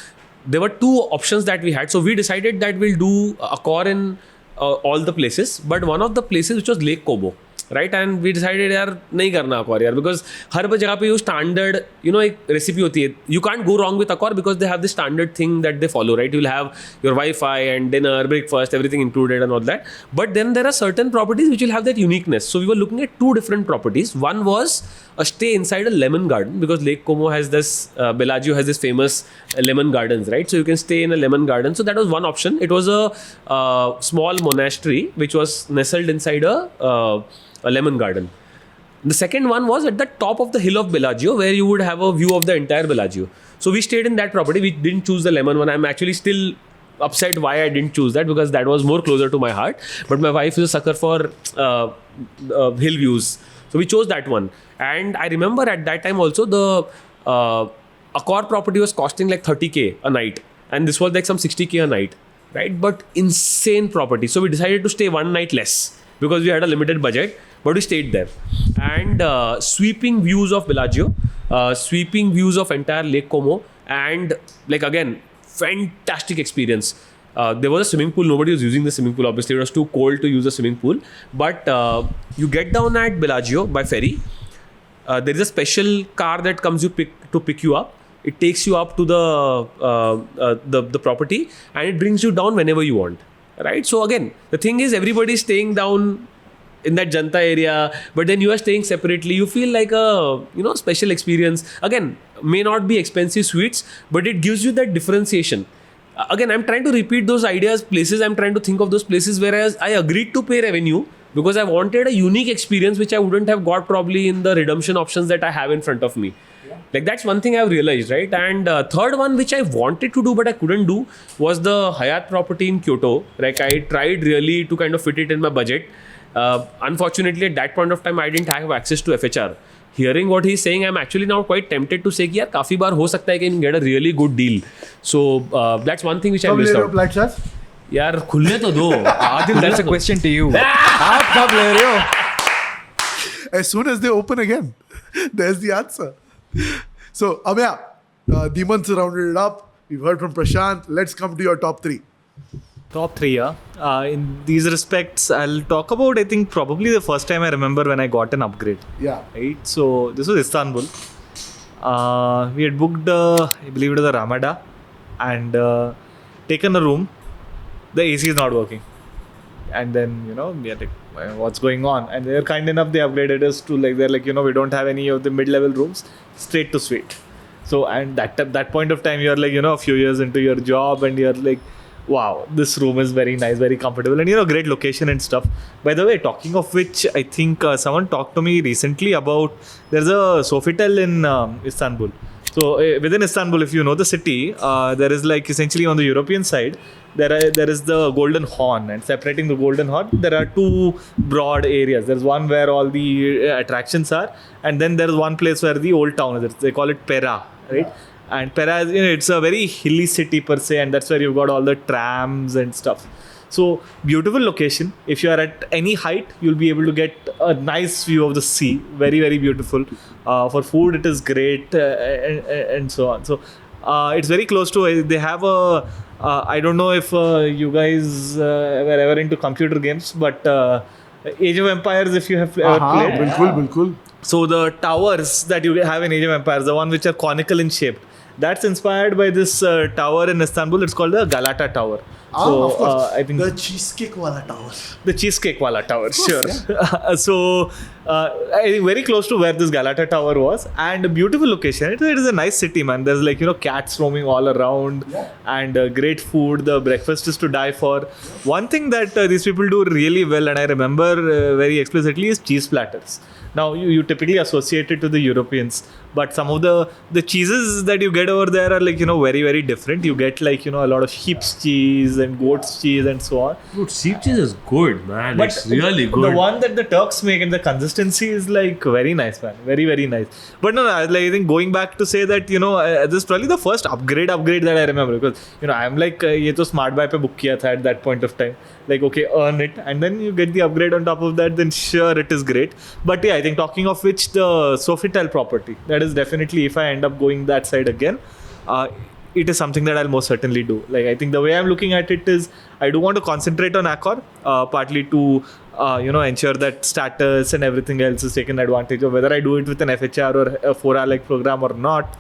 there were two options that we had. So we decided that we'll do Accor in all the places. But one of the places which was Lake Como. Right, and we decided यार नहीं करना Accor यार, because हर जगह पे you standard, you know, एक recipe होती है. You can't go wrong with Accor because they have this standard thing that they follow, right? You'll have your Wi-Fi and dinner, breakfast, everything included and all that. But then there are certain properties which will have that uniqueness. So we were looking at two different properties. One was a stay inside a lemon garden, because Lake Como has this, Bellagio has this famous lemon gardens, right? So you can stay in a lemon garden. So that was one option. It was a small monastery which was nestled inside a lemon garden. The second one was at the top of the hill of Bellagio, where you would have a view of the entire Bellagio. So we stayed in that property. We didn't choose the lemon one. I'm actually still upset why I didn't choose that, because that was more closer to my heart. But my wife is a sucker for hill views. So we chose that one. And I remember at that time also the Accor property was costing like 30K a night. And this was like some 60K a night, right? But insane property. So we decided to stay one night less because we had a limited budget, but we stayed there. And sweeping views of Bellagio, sweeping views of entire Lake Como, and like again, fantastic experience. There was a swimming pool. Nobody was using the swimming pool. Obviously, it was too cold to use the swimming pool. But you get down at Bellagio by ferry. There is a special car that comes to pick you up. It takes you up to the property and it brings you down whenever you want. Right? So again, the thing is everybody is staying down in that Janta area, but then you are staying separately. You feel like a, you know, special experience. Again, may not be expensive suites, but it gives you that differentiation. Again, I'm trying to repeat those ideas, places. I'm trying to think of those places whereas I agreed to pay revenue because I wanted a unique experience which I wouldn't have got probably in the redemption options that I have in front of me. Like that's one thing I've realized, right? And third one which I wanted to do but I couldn't do was the Hyatt property in Kyoto. Like I tried really to kind of fit it in my budget. Unfortunately, at that point of time, I didn't have access to FHR. Hearing what he's saying, I'm actually now quite tempted to say कि यार काफी बार हो सकता है कि you can get a really good deal. So that's one thing which I missed out. Black shots? यार खुलने तो दो. Aadil, that's a question to you. आप कब ले रहे हो? As soon as they open again, there's the answer. So, Ameya, Dhimant's rounded it up. We've heard from Prashant. Let's come to your top three. Top three, yeah. In these respects, I'll talk about, I think, probably the first time I remember when I got an upgrade. Yeah. Right? So, this was Istanbul. We had booked, I believe it was a Ramada. and taken a room. The AC is not working. And then, we are like, what's going on? And they're kind enough, they upgraded us to they're like, we don't have any of the mid-level rooms, straight to suite. So, and at that point of time, you're like, a few years into your job and you're like, wow, this room is very nice, very comfortable, and great location and stuff. By the way, talking of which, I think someone talked to me recently about, there's a Sofitel in Istanbul. So within Istanbul, if you know the city, there is essentially on the European side, there is the Golden Horn, and separating the Golden Horn, there are two broad areas. There's one where all the attractions are, and then there's one place where the old town is. They call it Pera, right? And Pera is, it's a very hilly city per se, and that's where you've got all the trams and stuff. So beautiful location. If you are at any height, you'll be able to get a nice view of the sea. Very, very beautiful. For food, it is great, and so on. So it's very close to. They have a. I don't know if you guys were ever into computer games, but Age of Empires, if you have ever played. Bilkul. So the towers that you have in Age of Empires, the one which are conical in shape, that's inspired by this tower in Istanbul. It's called the Galata Tower. Of course. I think the cheesecake wala tower. The cheesecake wala tower, sure. Yeah. So I think very close to where this Galata Tower was, and a beautiful location. It is a nice city, man. There's cats roaming all around, and great food. The breakfast is to die for. One thing that these people do really well, and I remember very explicitly, is cheese platters. Now you typically associate it to the Europeans, but some of the cheeses that you get over there are very, very different. You get a lot of sheep's cheese and goat's cheese and so on. Dude, sheep cheese is good, man. But it's really good. The one that the Turks make, and the consistency is very nice, man. Very, very nice. But no, I think going back to say that, this is probably the first upgrade that I remember, because I'm like, ye to smart buy pe book kiya tha at that point of time. Okay, earn it, and then you get the upgrade on top of that, then sure, it is great. But yeah, I think talking of which, the Sofitel property, that is definitely, if I end up going that side again, it is something that I'll most certainly do. I think the way I'm looking at it is, I do want to concentrate on Accor, partly to ensure that status and everything else is taken advantage of. Whether I do it with an FHR or a 4-hour program or not,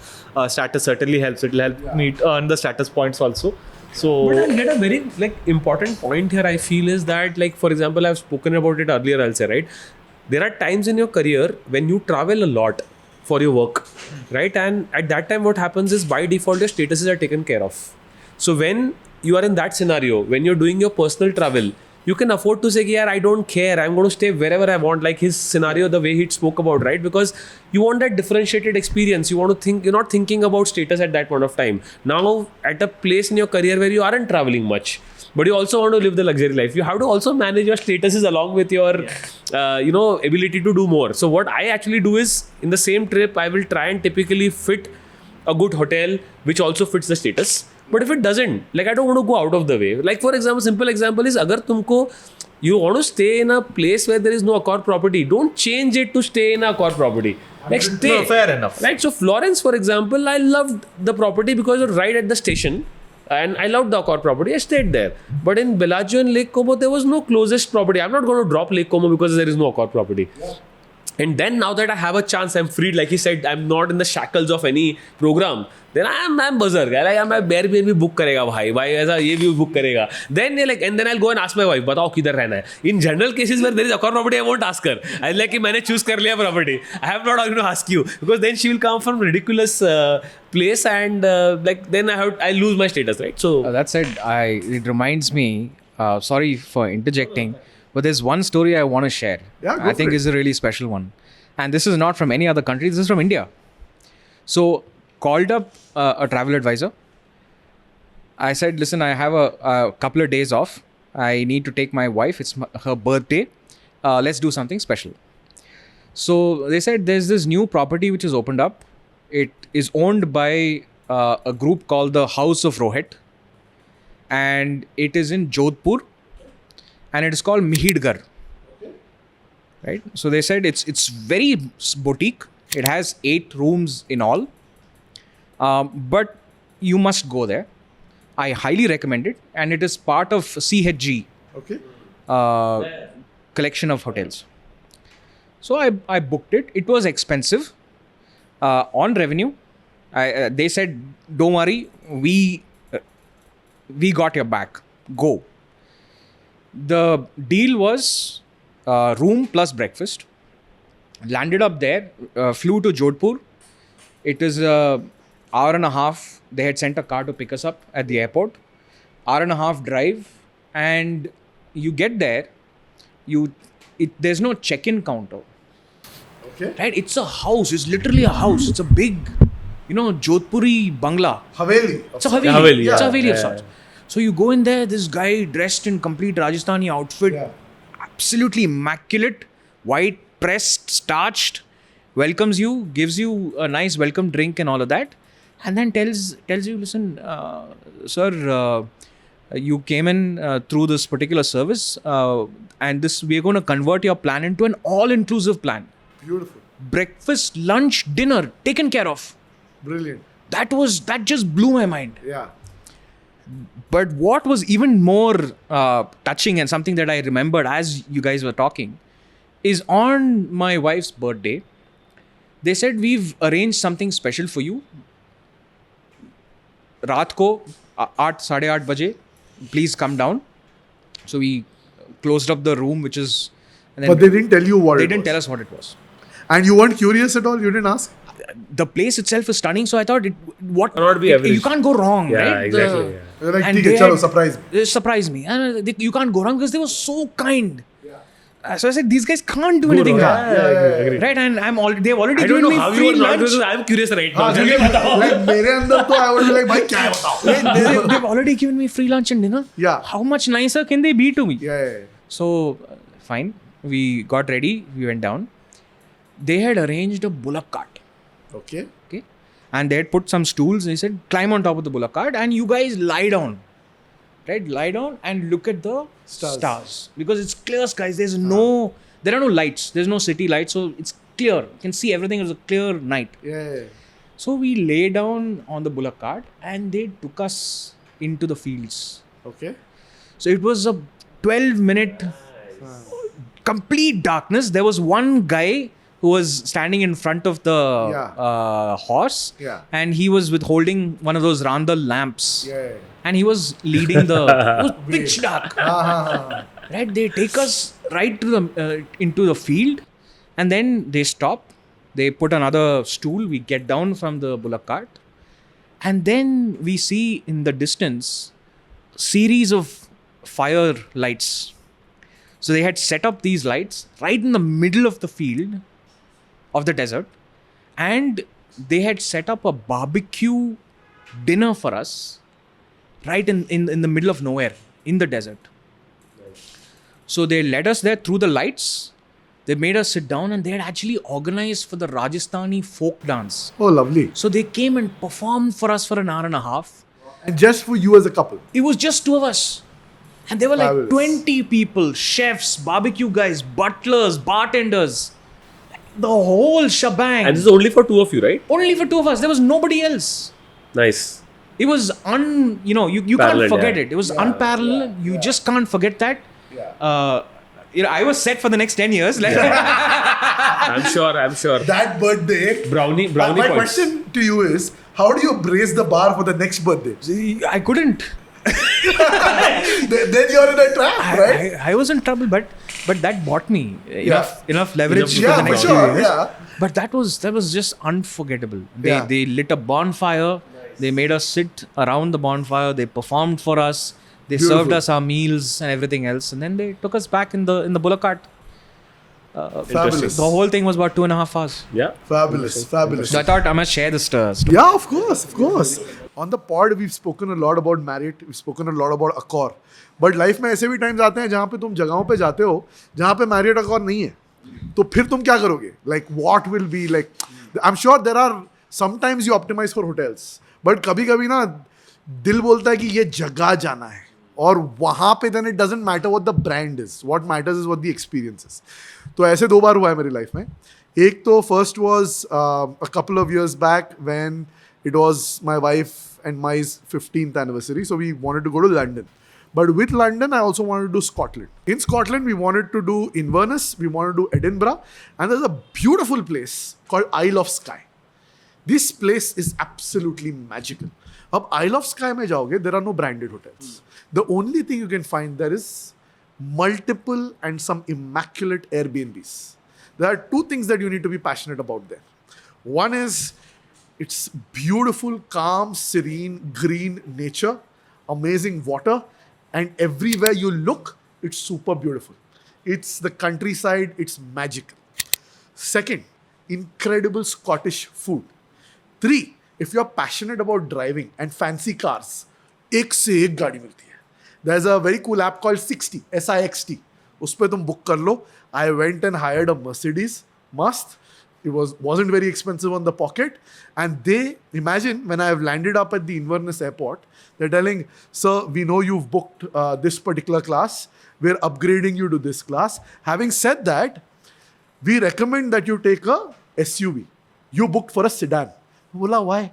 status certainly helps. It will help me earn the status points also. So, but I'll get a very important point here, I feel, is that for example, I've spoken about it earlier, I'll say, right? There are times in your career when you travel a lot for your work, right? And at that time, what happens is, by default, your statuses are taken care of. So when you are in that scenario, when you're doing your personal travel, you can afford to say, yeah, I don't care, I'm going to stay wherever I want, like his scenario, the way he spoke about, right? Because you want that differentiated experience. You want to think, you're not thinking about status at that point of time. Now, at a place in your career where you aren't traveling much, but you also want to live the luxury life, you have to also manage your statuses along with your, ability to do more. So what I actually do is, in the same trip, I will try and typically fit a good hotel, which also fits the status. But if it doesn't, I don't want to go out of the way. For example, simple example is, agar you want to stay in a place where there is no Accor property, don't change it to stay in a Accor property. Stay. No, fair enough. Right? So Florence, for example, I loved the property because it was right at the station. And I loved the Accor property. I stayed there. But in Bellagio and Lake Como, there was no closest property. I'm not going to drop Lake Como because there is no Accor property. And then now that I have a chance, I'm freed. Like he said, I'm not in the shackles of any program. Then I'm buzzer. I'm a bare bhi book karega bhai. Bhai aisa ye bhi book karega. Then and then I'll go and ask my wife, batao kidhar rehna hai. In general cases where there is Accor property, I won't ask her. I'll like कि मैंने choose कर लिया property. I have not going to ask you, because then she will come from ridiculous place, and then I lose my status, right? So That said, it reminds me, sorry for interjecting, but there's one story I want to share. Yeah, go I think for it. is a really special one. And this is not from any other country, this is from India. So, called up a travel advisor. I said, listen, I have a couple of days off. I need to take my wife. It's her birthday. Let's do something special. So, they said there's this new property which is opened up. It is owned by a group called the House of Rohit. And it is in Jodhpur. And it is called Mihir Garh. Right? So they said it's very boutique. It has 8 rooms in all. But you must go there. I highly recommend it. And it is part of CHG collection of hotels. So I booked it. It was expensive. On revenue, they said, don't worry, we we got your back. Go. The deal was room plus breakfast. Landed up there, flew to Jodhpur. It is an hour and a half. They had sent a car to pick us up at the airport. Hour and a half drive, and you get there. There's no check-in counter. Okay. Right? It's a house. It's literally a house. It's a big, Jodhpuri bangla. Haveli. It's a haveli. Haveli, It's a yeah. haveli of Yeah. sorts. So you go in there, this guy dressed in complete Rajasthani outfit, absolutely immaculate, white, pressed, starched, welcomes you, gives you a nice welcome drink and all of that, and then tells you, listen, sir, you came in through this particular service, and we're going to convert your plan into an all-inclusive plan. Beautiful. Breakfast, lunch, dinner, taken care of. Brilliant. That just blew my mind. Yeah. But what was even more touching and something that I remembered as you guys were talking is on my wife's birthday, they said, we've arranged something special for you. Raat ko 8:30 baje, please come down. So we closed up the room, which is... And then But they didn't tell you what they it didn't was. tell us what it was. And you weren't curious at all? You didn't ask? The place itself is stunning, so I thought, Cannot be average. you can't go wrong, Yeah, right? exactly. Yeah. You're like, And "Theek they hai, chalo, had- surprise me." They surprised me. And you can't go wrong because they were so kind. So I said, these guys can't do anything wrong. Agree. Right? And they've already I don't given know me how free you are not lunch. doing this. I'm curious right now. हाँ, जल्दी बताओ. like मेरे अंदर तो I would be like, भाई क्या है बताओ? They've already given me free lunch and dinner. Yeah. How much nicer can they be to me? Yeah. So, fine. We got ready. We went down. They had arranged a bullock cart. Okay. Okay. And they had put some stools. They said, climb on top of the bullock cart and you guys lie down. Right? Lie down and look at the stars. Because it's clear skies. There are no lights. There's no city lights. So it's clear. You can see everything. It was a clear night. Yeah. So we lay down on the bullock cart and they took us into the fields. Okay. So it was a 12-minute complete darkness. There was one guy who was standing in front of the horse, and he was holding one of those Randal lamps. Yeah. And he was leading the... it was pitch dark. Right? They take us right to the into the field, and then they stop. They put another stool. We get down from the bullock cart, and then we see in the distance series of fire lights. So they had set up these lights right in the middle of the field of the desert, and they had set up a barbecue dinner for us right in the middle of nowhere in the desert. So they led us there through the lights. They made us sit down, and they had actually organized for the Rajasthani folk dance. Oh, lovely. So they came and performed for us for an hour and a half. And just for you as a couple. It was just two of us. And there were Fabulous. like 20 people, chefs, barbecue guys, butlers, bartenders. The whole shebang. And this is only for two of you, right? Only for two of us. There was nobody else. Nice. It was you can't Paralleled, forget yeah. it. It was unparalleled. You just can't forget that. I was set for the next 10 years. Like, I'm sure. That birthday. Brownie My points. question to you is, how do you raise the bar for the next birthday? I couldn't. Then you're in a trap, right? I was in trouble, but that bought me enough leverage Enough for the for next sure. few years. Yeah. But that was just unforgettable. Yeah. They lit a bonfire. They made us sit around the bonfire. They performed for us. They Beautiful. served us our meals and everything else. And then they took us back in the bullock cart. Fabulous. The whole thing was about 2.5 hours. Yeah. Fabulous. So I thought I must share this story. Yeah, of course. On the pod, we've spoken a lot about Marriott. We've spoken a lot about Accor. But life में ऐसे भी times आते हैं जहाँ पे तुम जगहों पे जाते हो जहाँ पे Marriott Accor नहीं है. तो फिर तुम क्या करोगे? Like what will be like? I'm sure there are sometimes you optimize for hotels. But कभी-कभी ना दिल बोलता है कि ये जगह जाना है. और वहाँ पे then it doesn't matter what the brand is. What matters is what the experience is. तो ऐसे 2 बार हुआ है मेरी लाइफ में. एक तो first was a couple of years back when it was my wife and my 15th anniversary. So we wanted to go to London. But with London, I also wanted to do Scotland. In Scotland, we wanted to do Inverness. We wanted to do Edinburgh. And there's a beautiful place called Isle of Skye. This place is absolutely magical. अब Isle of Skye में जाओगे, there are no branded hotels. The only thing you can find there is multiple and some immaculate Airbnbs. There are two things that you need to be passionate about there. One is it's beautiful, calm, serene, green nature, amazing water, and everywhere you look, it's super beautiful. It's the countryside, it's magical. Second, incredible Scottish food. 3, if you're passionate about driving and fancy cars, एक से एक गाड़ी मिलती है. There's a very cool app called 60, SIXT. उस पे तुम book कर लो. I went and hired a Mercedes. Must. It wasn't very expensive on the pocket. And they, imagine when I have landed up at the Inverness airport, they're telling, sir, we know you've booked this particular class. We're upgrading you to this class. Having said that, we recommend that you take a SUV. You booked for a sedan. Bola, why?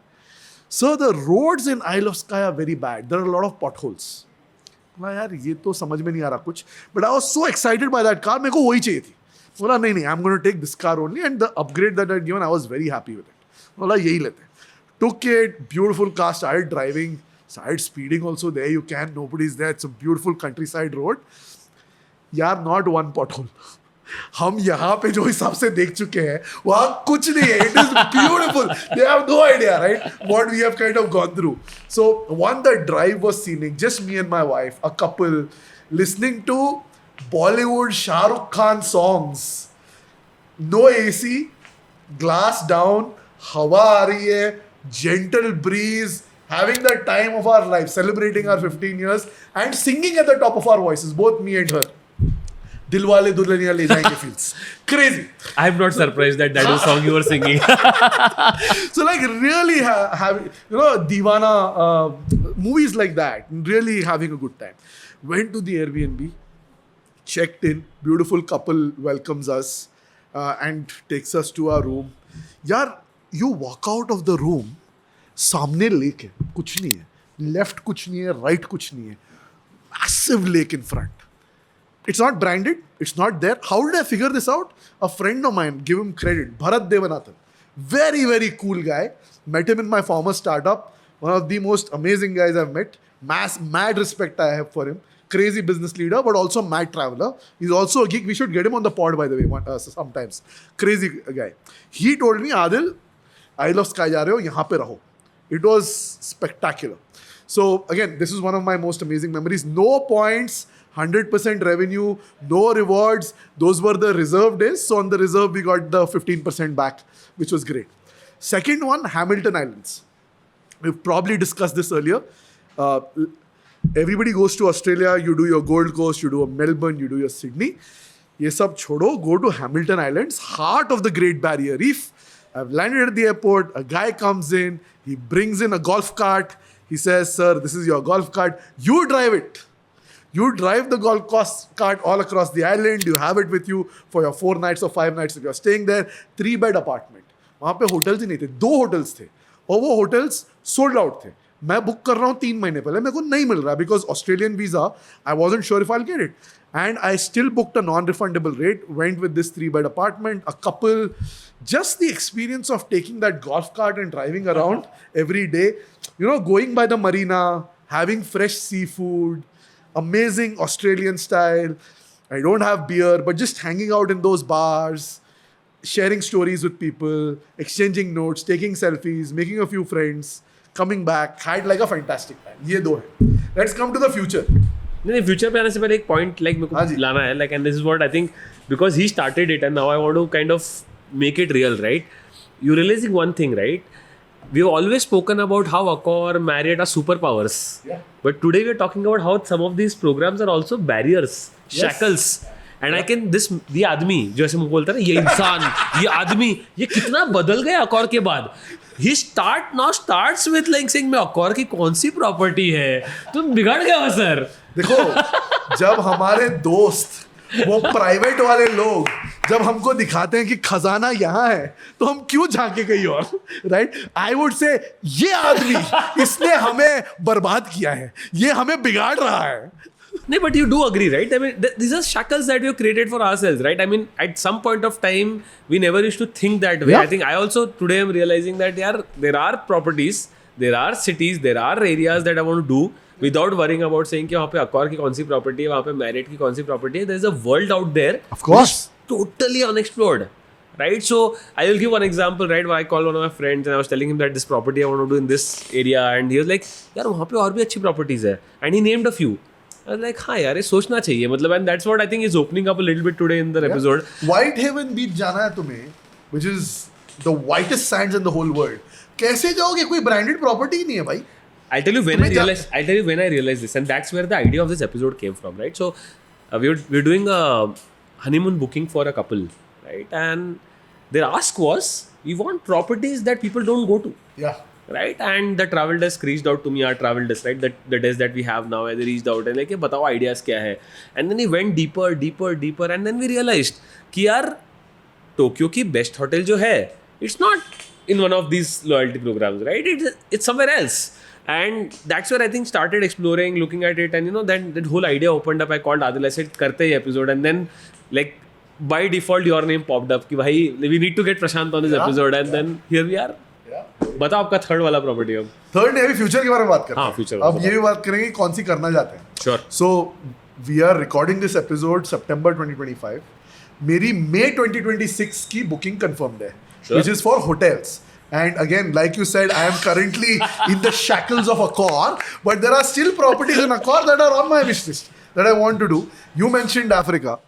So the roads in Isle of Skye are very bad. There are a lot of potholes. बोला यार ये तो समझ में नहीं आ रहा कुछ. But I was so excited by that car. मेरे को वही चाहिए थी. बोला नहीं, I'm going to take this car only. And the upgrade that I had given, I was very happy with it. बोला यही लेते. Took it, beautiful car, started driving, started speeding also there. You can, nobody's there. It's a beautiful countryside road. यार not one pothole. हम यहाँ पे जो हिसाब से देख चुके हैं वहाँ कुछ नहीं है. It is beautiful. They have no idea, right? What we have kind of gone through. So one, the drive was scenic. Just me and my wife, a couple, listening to Bollywood Shah Rukh Khan songs. No AC, glass down, हवा आ रही है, gentle breeze, having the time of our life, celebrating our 15 years and singing at the top of our voices, both me and her. Dilwale Dulhaniya Le Jayenge feels crazy. I'm not surprised that is the song you were singing. So like really having, Deewana movies like that, really having a good time. Went to the Airbnb, checked in, beautiful couple welcomes us and takes us to our room. Yaar, you walk out of the room, सामने lake है, कुछ नहीं है, left कुछ नहीं है, right कुछ नहीं है, massive lake in front. It's not branded. It's not there. How did I figure this out? A friend of mine, give him credit, Bharat Devanathan. Very, very cool guy. Met him in my former startup. One of the most amazing guys I've met. Mad respect I have for him. Crazy business leader, but also mad traveler. He's also a geek. We should get him on the pod, by the way, sometimes. Crazy guy. He told me, Aadil, Isle of Skye ja rahe ho, yahan pe raho. It was spectacular. So again, this is one of my most amazing memories. No points. 100% revenue, no rewards. Those were the reserve days. So on the reserve, we got the 15% back, which was great. Second one, Hamilton Islands. We've probably discussed this earlier. Everybody goes to Australia. You do your Gold Coast, you do a Melbourne, you do your Sydney. Ye sab chodo, go to Hamilton Islands, heart of the Great Barrier Reef. I've landed at the airport. A guy comes in. He brings in a golf cart. He says, sir, this is your golf cart. You drive it. You drive the golf cart all across the island. You have it with you for your 4 nights or 5 nights if you're staying there. 3-bed apartment. वहाँ पे hotels ही नहीं थे. 2 hotels थे. और वो hotels sold out थे. मैं book कर रहा हूँ 3 महीने पहले. मेरे को नहीं मिल रहा because Australian visa, I wasn't sure if I'll get it. And I still booked a non-refundable rate. Went with this 3-bed apartment. A couple. Just the experience of taking that golf cart and driving around every day. Going by the marina, having fresh seafood. Amazing Australian style. I don't have beer, but just hanging out in those bars, sharing stories with people, exchanging notes, taking selfies, making a few friends, coming back. Had like a fantastic time. ये दो है. Let's come to the future. नहीं future पे आने से पहले एक point like मेरे को लाना है like and this is what I think because he started it and now I want to kind of make it real right you realizing one thing right we have always spoken about how Accor, Marriott are superpowers. Yeah. But today we are talking about how some of these programs are also barriers, shackles. And I can ये आदमी जो ऐसे मुझे बोलता है ना ये इंसान ये आदमी ये कितना बदल गया Accor के बाद. He starts with like saying मैं Accor की कौन सी प्रॉपर्टी है तुम बिगड़ गए हो सर. देखो जब हमारे दोस्त वो प्राइवेट वाले लोग जब हमको दिखाते हैं कि खजाना यहाँ है तो हम क्यों झांके कहीं और राइट आई वुड से ये आदमी इसने हमें बर्बाद किया है ये हमें बिगाड़ रहा है. No, but you do agree, right? I mean, these are shackles that we have created for ourselves, right? I mean, at some point of time, we never used to think that way. Yeah. I think I also today am realizing that there are properties there are cities, there are areas that I want to do without worrying about saying कि वहाँ पे Accor की कौन सी property है, वहाँ पे Marriott की कौन सी property है. There is a world out there. Of course. Totally unexplored. Right, so I will give one example, right, where I called one of my friends and I was telling him that this property I want to do in this area, and he was like, यार वहाँ पे और भी अच्छी properties है, and he named a few. I was like, हाँ यार ये सोचना चाहिए, मतलब, and that's what I think is opening up a little bit today in the episode. Whitehaven Beach जाना है तुम्हें, which is the whitest sands in the whole world. कैसे जाओगे? कोई branded property ही नहीं है भाई. I'll tell you when I realized this, and that's where the idea of this episode came from, right? So we're doing a honeymoon booking for a couple, right? And their ask was, we want properties that people don't go to. Yeah. Right? And the travel desk reached out to me, our travel desk, right? The desk that we have now, and they reached out and like, बताओ ideas क्या है? And then we went deeper, and then we realized कि यार Tokyo की best hotel जो है, it's not in one of these loyalty programs, right? It's somewhere else. And that's where I think started exploring, looking at it, and then that whole idea opened up. I called Aadil, I said करते हैं episode, and then like by default your name popped up कि भाई we need to get Prashant on this episode, and then here we are. बताओ आपका third वाला property अब. Third नहीं, अभी फ्यूचर के बारे में बात करते हैं. हाँ, फ्यूचर. अब ये भी बात करेंगे कौन सी करना चाहते हैं. Sure. So we are recording this episode September 2025. मेरी May 2026 की बुकिंग confirmed है, which is for hotels. And again, like you said, I am currently in the shackles of Accor, but there are still properties in Accor that are on my wish list that I want to do. You mentioned Africa.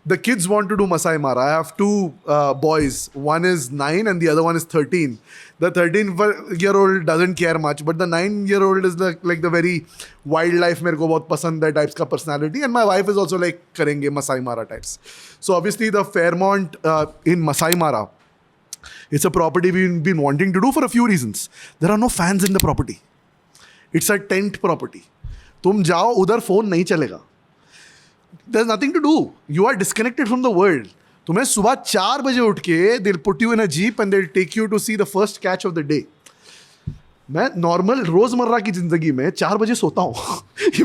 The kids want to do Masai Mara. I have two boys. One is 9 and the other one is 13. The 13-year-old doesn't care much, but the 9-year-old is like the very wildlife. मेरे को बहुत पसंद है types का personality. And my wife is also like करेंगे Masai Mara types. So obviously the Fairmont in Masai Mara, it's a property we've been wanting to do for a few reasons. There are no fans in the property. It's a tent property. तुम जाओ उधर phone नहीं चलेगा. There's nothing to do. You are disconnected from the world. तुम्हें सुबह 4 बजे उठ के they'll put you in a jeep and they'll take you to see the first catch of the day. मैं नॉर्मल रोजमर्रा की जिंदगी में 4 बजे सोता हूँ.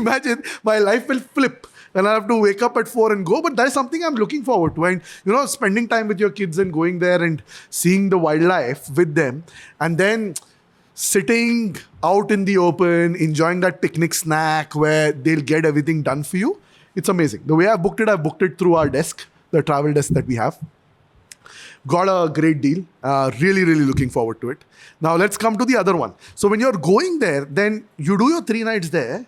Imagine my life will flip and I have to wake up at 4 and go. But that is something I'm looking forward to. And spending time with your kids and going there and seeing the wildlife with them, and then sitting out in the open, enjoying that picnic snack where they'll get everything done for you. It's amazing. The way I've booked it through our desk, the travel desk that we have. Got a great deal. Really, really looking forward to it. Now let's come to the other one. So when you're going there, then you do your 3 nights there.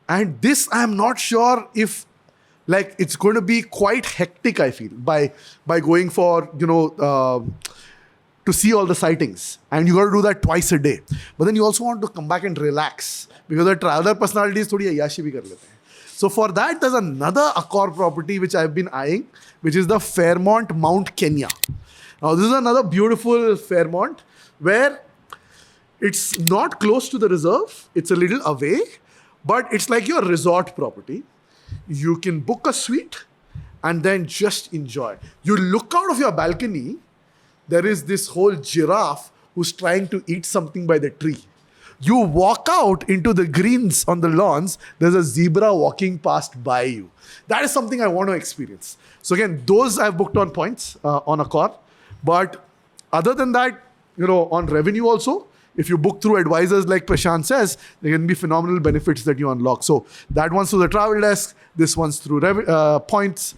And this, I'm not sure if it's going to be quite hectic, I feel, by going for, to see all the sightings. And you got to do that twice a day. But then you also want to come back and relax, because the traveler personalities thodi ayyashi bhi kar lete hain. So for that, there's another Accor property which I've been eyeing, which is the Fairmont Mount Kenya. Now this is another beautiful Fairmont where it's not close to the reserve. It's a little away, but it's like your resort property. You can book a suite and then just enjoy. You look out of your balcony, there is this whole giraffe who's trying to eat something by the tree. You walk out into the greens on the lawns, there's a zebra walking past by you. That is something I want to experience. So again, those I've booked on points on Accor. But other than that, on revenue also, if you book through advisors like Prashant says, there can be phenomenal benefits that you unlock. So that one's through the travel desk, this one's through points.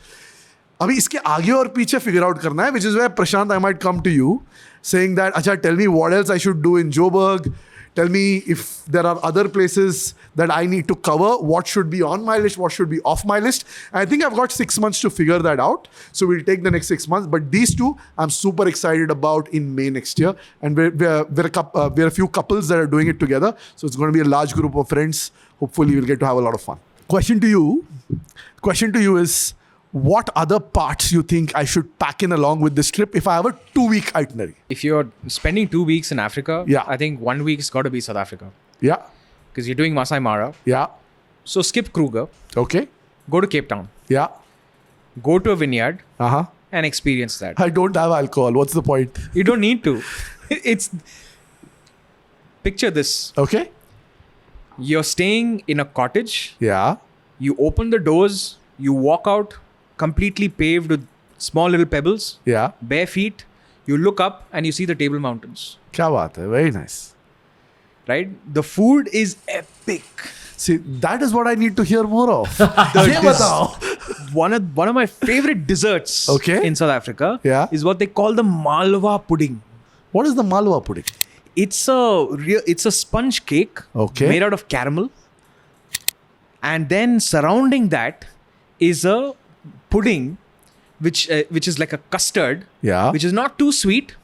Abhi iske aage aur piche figure out karna hai, which is where Prashant, I might come to you saying that, acha, tell me what else I should do in Joburg. Tell me if there are other places that I need to cover, what should be on my list, what should be off my list. And I think I've got 6 months to figure that out. So we'll take the next 6 months. But these two, I'm super excited about in May next year. And we're a few couples that are doing it together. So it's going to be a large group of friends. Hopefully we'll get to have a lot of fun. Question to you is, what other parts you think I should pack in along with this trip if I have a 2-week itinerary? If you're spending 2 weeks in Africa, Yeah. I think 1 week's got to be South Africa. Yeah. Because you're doing Masai Mara. Yeah. So skip Kruger, Okay. go to Cape Town, Yeah. go to a vineyard Uh-huh. and experience that. I don't have alcohol. What's the point? You don't need to. Picture this. Okay. You're staying in a cottage. Yeah. You open the doors. You walk out, completely paved with small little pebbles, Yeah. bare feet. You look up and you see the Table Mountains. Kya baat hai? Very nice. right? The food is epic. See, that is what I need to hear more of. The Ye batao. one of my favorite desserts Okay. in South Africa Yeah. is what they call the Malwa pudding. What is the Malwa pudding? It's a sponge cake Okay. made out of caramel, and then surrounding that is a pudding, which is like a custard, Yeah. which is not too sweet.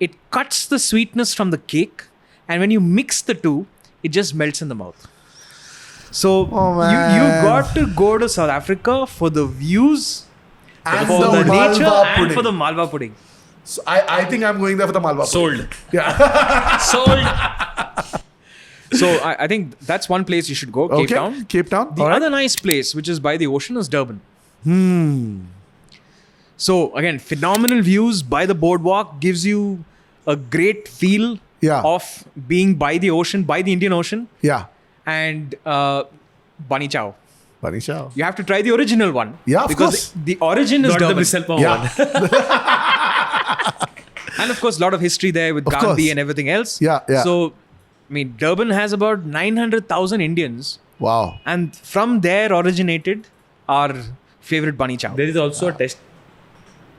It cuts the sweetness from the cake, and when you mix the two, it just melts in the mouth. So you got to go to South Africa for the views, And for the the Malwa nature, and pudding. for the Malwa pudding. So I think I'm going there for the Malwa pudding. Sold. Yeah. Sold. So I think that's one place you should go, Cape Okay. Town. Cape Town. The All right. other nice place, which is by the ocean, is Durban. So again, phenomenal views by the boardwalk, gives you a great feel Yeah. of being by the ocean, by the Indian Ocean, Yeah. and Bani Chow. Bunny Chow. You have to try the original one. Yeah, of because course. the origin is Not the Durban. Misal Pav Yeah. one. And of course, a lot of history there with Of Gandhi course. and everything else. Yeah, yeah. So, I mean, Durban has about 900,000 Indians, Wow. and from there originated our favorite Bani Chow. There is also a test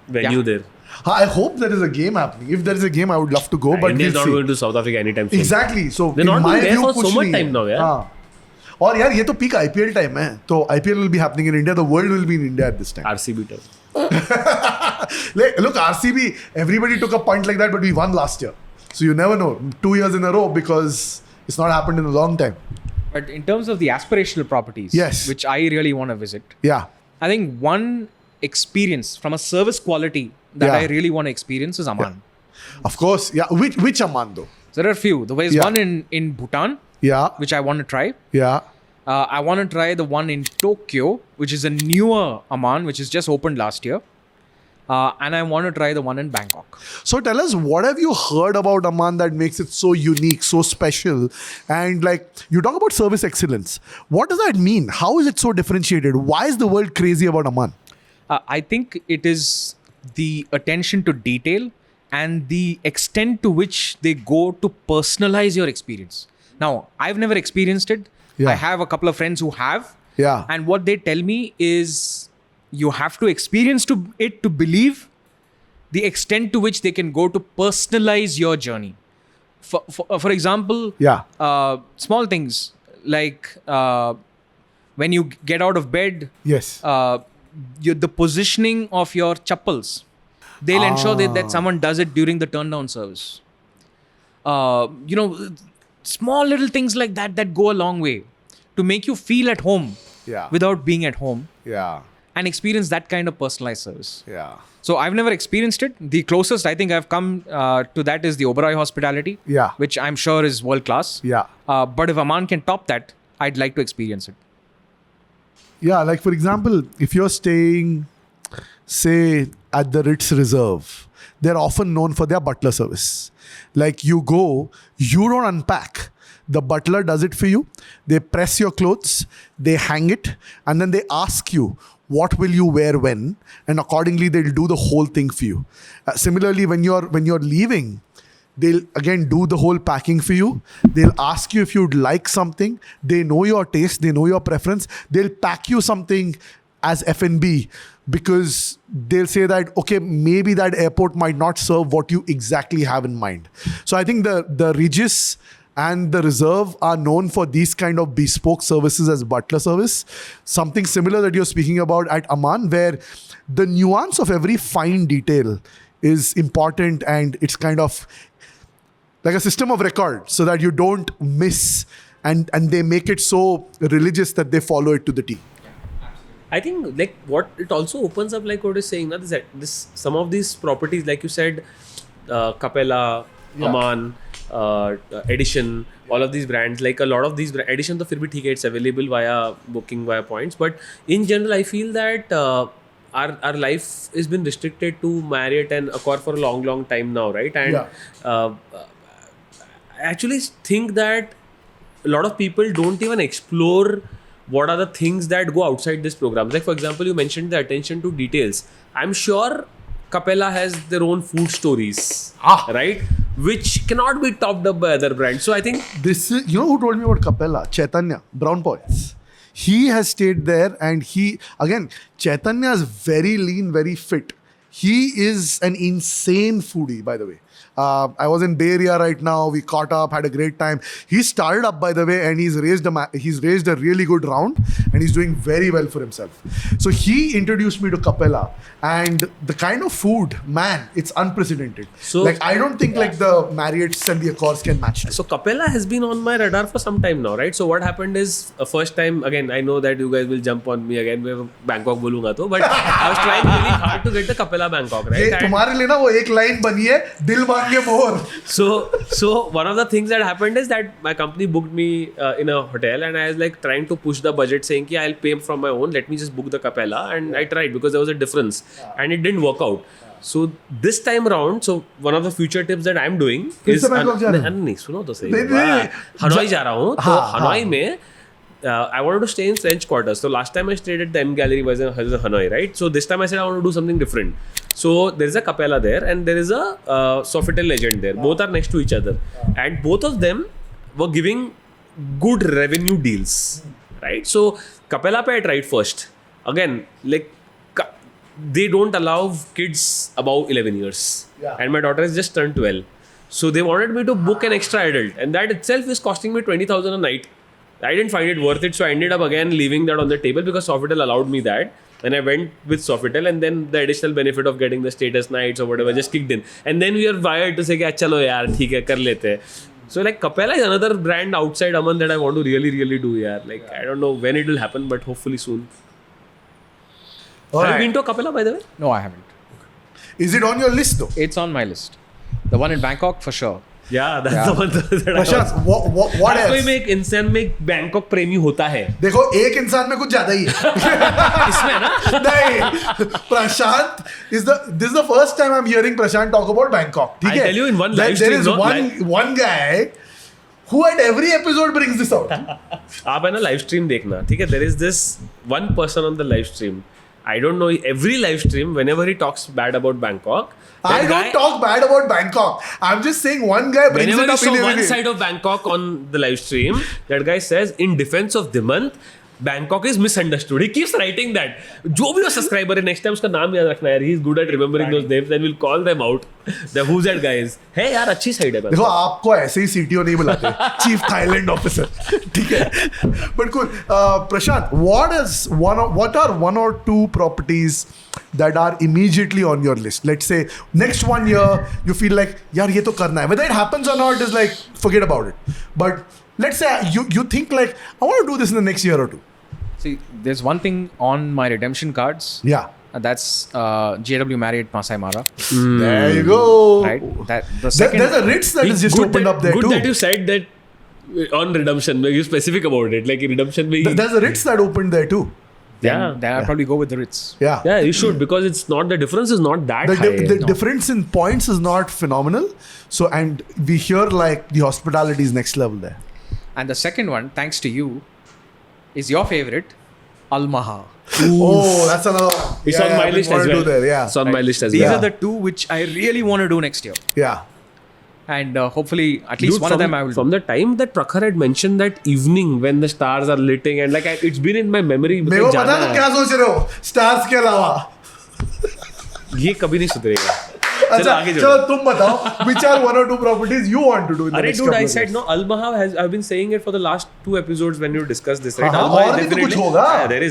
venue Yeah. there. I hope there is a game happening. If there is a game, I would love to go. But India is we'll not see. going to South Africa anytime soon. Exactly. So They're not in my doing there view, for so कुछ much नहीं time है. now, yeah. हाँ. और यार ये तो peak IPL time है. तो IPL will be happening in India. The world will be in India at this time. RCB turn. Look, RCB. Everybody took a punt like that, but we won last year. So you never know. 2 years in a row because it's not happened in a long time. But in terms of the aspirational properties, Yes. which I really want to visit, Yeah. I think one experience from a service quality that Yeah. I really want to experience is Aman. Of course. Yeah. Which Aman though? So there are a few. There is Yeah. one in Bhutan, Yeah. which I want to try. Yeah. I want to try the one in Tokyo, which is a newer Aman, which is just opened last year. And I want to try the one in Bangkok. So tell us, what have you heard about Aman that makes it so unique, so special? And like, you talk about service excellence. What does that mean? How is it so differentiated? Why is the world crazy about Aman? I think it is the attention to detail and the extent to which they go to personalize your experience. Now, I've never experienced it. Yeah. I have a couple of friends who have. Yeah. And what they tell me is you have to experience it to believe the extent to which they can go to personalize your journey. For example, Yeah. small things like when you get out of bed, Yes. the positioning of your chappals. They'll ensure that someone does it during the turn down service. Small little things like that go a long way to make you feel at home Yeah. without being at home Yeah. and experience that kind of personalized service. Yeah. So I've never experienced it. The closest I think I've come to that is the Oberoi hospitality, Yeah. which I'm sure is world class. Yeah. But if Aman can top that, I'd like to experience it. Yeah. Like, for example, if you're staying, say, at the Ritz Reserve, they're often known for their butler service. Like, you go, you don't unpack. The butler does it for you. They press your clothes, they hang it, and then they ask you, what will you wear when? And accordingly, they'll do the whole thing for you. Similarly, when you're leaving, they'll again do the whole packing for you. They'll ask you if you'd like something. They know your taste. They know your preference. They'll pack you something as F&B because they'll say that, okay, maybe that airport might not serve what you exactly have in mind. So I think the Regis and the Reserve are known for these kind of bespoke services as butler service. Something similar that you're speaking about at Aman, where the nuance of every fine detail is important and it's kind of like a system of record so that you don't miss, and they make it so religious that they follow it to the T. I think like what it also opens up, like what you're saying, this some of these properties, like you said, Capella, Aman, Edition, all of these brands, like a lot of these Edition, तो फिर भी ठीक है, it's available via booking via points. But in general, I feel that our life has been restricted to Marriott and Accor for a long time now, right? And I actually think that a lot of people don't even explore what are the things that go outside this program. Like, for example, you mentioned the attention to details. I'm sure Capella has their own food stories, right? which cannot be topped up by other brands. So I think This is, you know who told me about Capella? Chaitanya, Brown Points. He has stayed there, and Chaitanya is very lean, very fit. He is an insane foodie, by the way. I was in Bay Area right now. We caught up, had a great time. He started up, by the way, and he's raised a really good round, and he's doing very well for himself. So he introduced me to Capella, and the kind of food, man, it's unprecedented. So- like I don't think like the Marriotts and the Accors can match it. So Capella has been on my radar for some time now, right? So what happened is, first time, again, I know that you guys will jump on me again, मैं Bangkok बोलूँगा तो, but I was trying really hard to get the Capella Bangkok, right? ये And तुम्हारे लिए ना वो एक line बनी है, दिल मांगे मोर. so one of the things that happened is that my company booked me in a hotel, and I was like trying to push the budget, saying कि I'll pay from my own, let me just book the Capella, and I tried because there was a difference, and it didn't work out. So this time around, so one of the future tips that I'm doing किस is से Bangkok जा रहे हो? नहीं सुनो तो सही, नहीं, हनोई जा रहा हूँ, तो हाँ, हनोई में I wanted to stay in French quarters. So last time I stayed at the M Gallery was in Hanoi, right? So this time I said I want to do something different. So there is a Capella there, and there is a Sofitel Legend there. Both are next to each other, and both of them were giving good revenue deals, right? So Capella pe I tried first. Again, like they don't allow kids above 11 years, and my daughter has just turned 12. So they wanted me to book an extra adult, and that itself is costing me 20,000 a night. I didn't find it worth it, so I ended up again leaving that on the table because Sofitel allowed me that. And I went with Sofitel, and then the additional benefit of getting the status nights or whatever just kicked in. And then we are wired to say, chalo yaar, theek hai, kar lete hai. So like Capella is another brand outside Aman that I want to really, really do, yaar. Like I don't know when it will happen, but hopefully soon. Have you been to Capella, by the way? No, I haven't. Is it on your list though? It's on my list. The one in Bangkok for sure. Yeah, that's the one that I was. Prashant, what हर कोई else? में एक इंसान में एक Bangkok प्रेमी होता है. देखो एक इंसान में कुछ ज्यादा ही है. इसमें ना नहीं, Prashant this is the first time I'm hearing Prashant talk about Bangkok. ठीक I'll है? tell you in one There live stream, is no? one guy who at every episode brings this out. आप है ना live stream देखना, ठीक है? There is this one person on the live stream. I don't know, every live stream, whenever he talks bad about Bangkok, I don't talk bad about Bangkok. I'm just saying one guy brings whenever it you up show in one every side of Bangkok on the live stream, that guy says, in defense of Dhimant, Bangkok is misunderstood. He keeps writing that. जो भी वो subscriber है, next time उसका नाम याद रखना यार. He's good at remembering those names, and we'll call them out. The who's that guys? है यार, अच्छी side है. देखो आपको ऐसे ही CTO नहीं बुलाते, Chief Thailand Officer, ठीक है? But cool. Prashant, what are one or two properties that are immediately on your list? Let's say next 1 year you feel like यार ये तो करना है. Whether it happens or not is like forget about it. But let's say you think like I want to do this in the next year or two. See, there's one thing on my redemption cards. Yeah. That's JW Marriott Masai Mara. There you go. Right. That the second. There's a Ritz that is just Good opened that- up there good too. that you said that on redemption. You specific about it. Like redemption में. There's a Ritz that opened there too. then I'll probably go with the Ritz. Yeah. Yeah, you should, because it's not, the difference is not that high. The difference in points is not phenomenal. So, and we hear like the hospitality is next level there. And the second one, thanks to you, is your favorite, Maha. Oh, that's another one. It's on my I've been list as wanting to well. do there, yeah. It's on my list as These well. are the two which I really want to do next year. Yeah. And hopefully at least Dude, one of them I will From do. the time that Prakhar had mentioned that evening when the stars are lighting, and like it's been in my memory. मेरे को पता तुम क्या सोच रहे हो stars के अलावा. ये कभी नहीं सुधरेगा. अच्छा आगे चलो तुम बताओ which are one or two properties you want to do in the Arey next dude, couple I of said years? no. Al Maha has. I've been saying it for the last 2 episodes when you discussed this, right? हाँ, Al Maha और is भी तो कुछ definitely. होगा. Yeah, there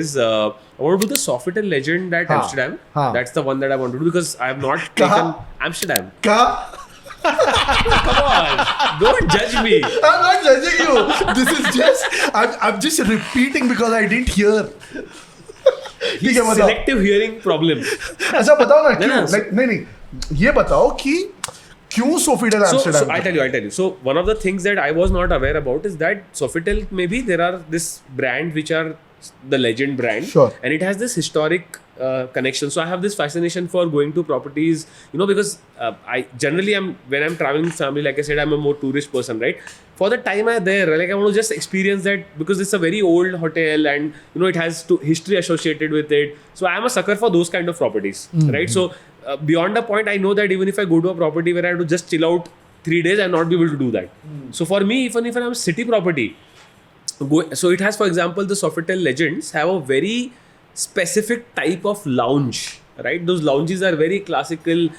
is. I want to do the Sofitel Legend at हाँ, Amsterdam. हाँ. That's the one that I want to do because I have not कहाँ? taken Amsterdam. कहा? Come on, don't judge me. I'm not judging you. This is just I'm just repeating because I didn't hear. ठीक है बताओ. Selective hearing problem. अच्छा बताओ ना क्यों? ना, Like नहीं ये बताओ कि क्यों Sofitel So Amsterdam? I'll tell you. So one of the things that I was not aware about is that Sofitel, maybe there are this brand which are the legend brand, Sure. and it has this historic connection. So I have this fascination for going to properties, because I generally when I'm traveling with family, like I said, I'm a more tourist person, right? For the time I'm there, like I want to just experience that because it's a very old hotel and it has history associated with it. So I am a sucker for those kind of properties, right? So beyond a point, I know that even if I go to a property where I have to just chill out 3 days, I'll not be able to do that. So for me, even if I'm a city property, so it has, for example, the Sofitel Legends have a very specific type of lounge, right? Those lounges are very classical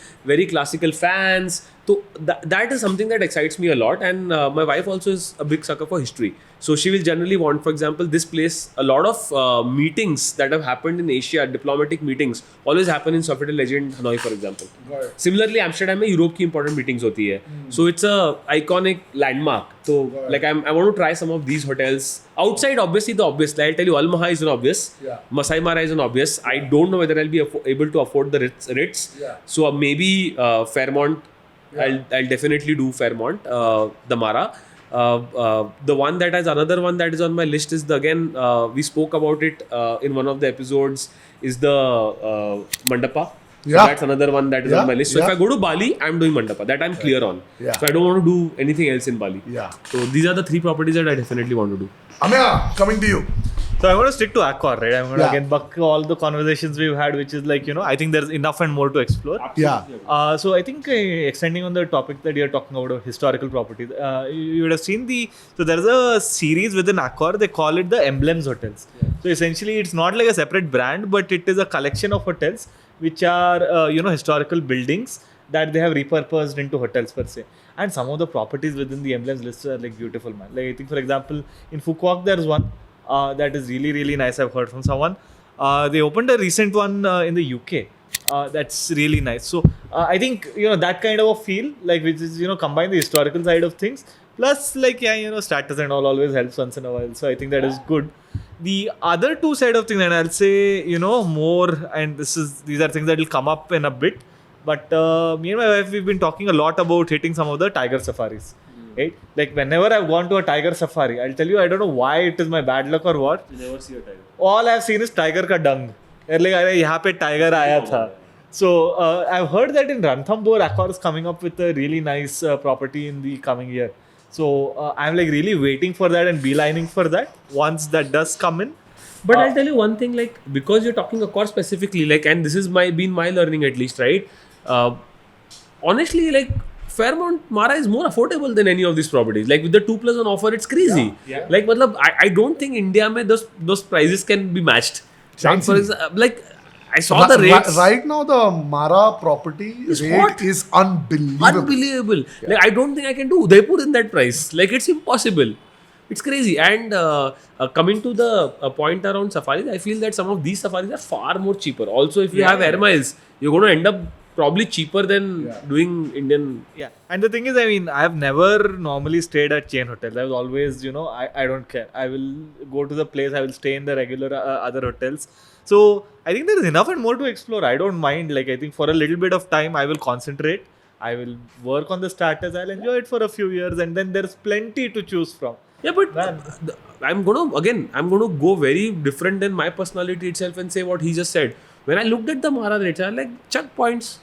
fans. So that is something that excites me a lot. And my wife also is a big sucker for history. So she will generally want, for example, this place, a lot of meetings that have happened in Asia, diplomatic meetings, always happen in Sofitel Legend, Hanoi, for example. Similarly, Amsterdam में Europe की important meetings होती है. So it's a iconic landmark. So like I want to try some of these hotels. Outside, obviously, the obvious. Like I'll tell you, Maha is an obvious. Masai Mara is an obvious. I don't know whether I'll be able to afford the Ritz. So maybe Fairmont. I'll definitely do Fairmont, the Mara. The one that has another one that is on my list is we spoke about it in one of the episodes, is the Mandapa. So that's another one that is on my list. So if I go to Bali, I'm doing Mandapa. That I'm clear on. So I don't want to do anything else in Bali. So these are the 3 properties that I definitely want to do. Ameya, coming to you. So I'm going to stick to Accor, right? I'm going to again buck all the conversations we've had, which is like, I think there's enough and more to explore. So I think extending on the topic that you're talking about, historical properties, you would have seen so there's a series within Accor, they call it the Emblems Hotels. So essentially it's not like a separate brand, but it is a collection of hotels which are, historical buildings that they have repurposed into hotels per se. And some of the properties within the Emblems list are like beautiful, man. Like I think, for example, in Phuket there's one that is really, really nice. I've heard from someone. They opened a recent one in the UK. That's really nice. So I think, that kind of a feel, like which is, combine the historical side of things. Plus, like, status and all always helps once in a while. So I think that is good. The other 2 side of things, and I'll say, more, and these are things that will come up in a bit. But me and my wife, we've been talking a lot about hitting some of the tiger safaris. Right? Like whenever I've gone to a tiger safari, I'll tell you, I don't know why it is my bad luck or what. You never see a tiger. All I've seen is tiger ka dung. They're like, यहाँ पे tiger आया था. So I've heard that in Ranthambore, Accor is coming up with a really nice property in the coming year. So I'm like really waiting for that and beelining for that once that does come in. But I'll tell you one thing, like, because you're talking Accor specifically, like, and this is been my learning at least, right? Honestly, like, Fairmont Mara is more affordable than any of these properties. Like with the 2+ on offer, it's crazy. Like, I don't think India mein those prices can be matched. For example, like I saw the rates. Right now, the Mara property rate is unbelievable. Like I don't think I can do Udaipur in that price. Like it's impossible. It's crazy. And coming to the point around safaris, I feel that some of these safaris are far more cheaper. Also, if you have air miles, you're going to end up probably cheaper than doing Indian. Yeah. And the thing is, I mean, I've never normally stayed at chain hotels. I was always, I don't care. I will go to the place, I will stay in the regular other hotels. So I think there is enough and more to explore. I don't mind. Like, I think for a little bit of time, I will concentrate. I will work on the starters. I'll enjoy it for a few years. And then there's plenty to choose from. Yeah, but I'm going to go very different than my personality itself and say what he just said. When I looked at the Mara rates, I was like, chuck points.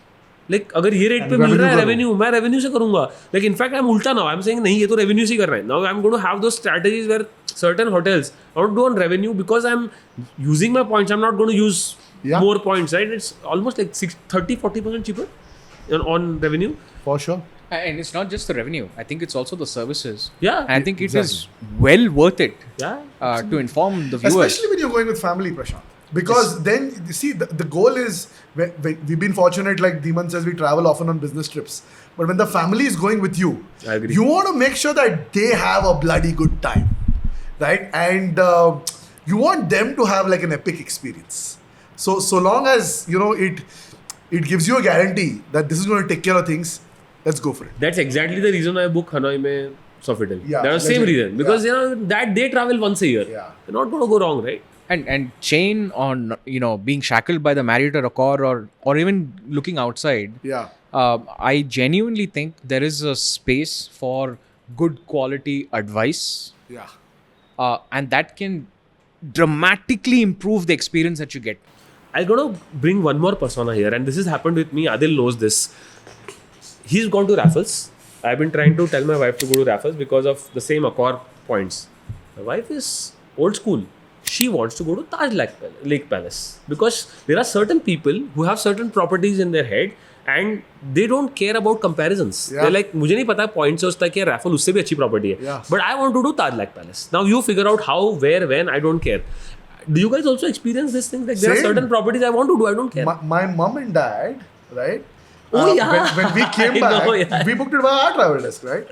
Like, अगर ये rate पे मिल रहा है revenue, मैं revenue से करूँगा. Like, in fact, I'm ulta now. I'm saying नहीं, ये तो revenue से कर रहा है. Now I'm going to have those strategies where certain hotels I want to do on revenue because I'm using my points. I'm not going to use more points, right? It's almost like 30-40% cheaper on revenue. For sure. And it's not just the revenue. I think it's also the services. Yeah. And I think it is well worth it to inform the viewers. Especially when you're going with family, Prashant. Because then, you see, the goal is, we've been fortunate, like Dhimant says, we travel often on business trips. But when the family is going with you, I agree. You want to make sure that they have a bloody good time. Right? And you want them to have like an epic experience. So long as, it gives you a guarantee that this is going to take care of things, let's go for it. That's exactly the reason I book Hanoi mein Sofitel. Yeah, that's the same reason. Because, that they travel once a year. Yeah. They're not going to go wrong, right? And chain on, being shackled by the Marriott or Accor or even looking outside. Yeah. I genuinely think there is a space for good quality advice. Yeah. And that can dramatically improve the experience that you get. I'm going to bring one more persona here, and this has happened with me. Aadil knows this. He's gone to Raffles. I've been trying to tell my wife to go to Raffles because of the same Accor points. My wife is old school. she wants to go to Taj Lake Palace because there are certain people who have certain properties in their head and they don't care about comparisons. Yeah. They're like, मुझे नहीं पता point से उसका क्या raffle उससे भी अच्छी property है. Yeah. But I want to do Taj Lake Palace. Now you figure out how, where, when. I don't care. Do you guys also experience this thing? Like there are Same. certain properties I want to do. I don't care. My mom and dad, right? Oh, yeah. When we came I back, know, yeah. we booked it by our travel desk, right?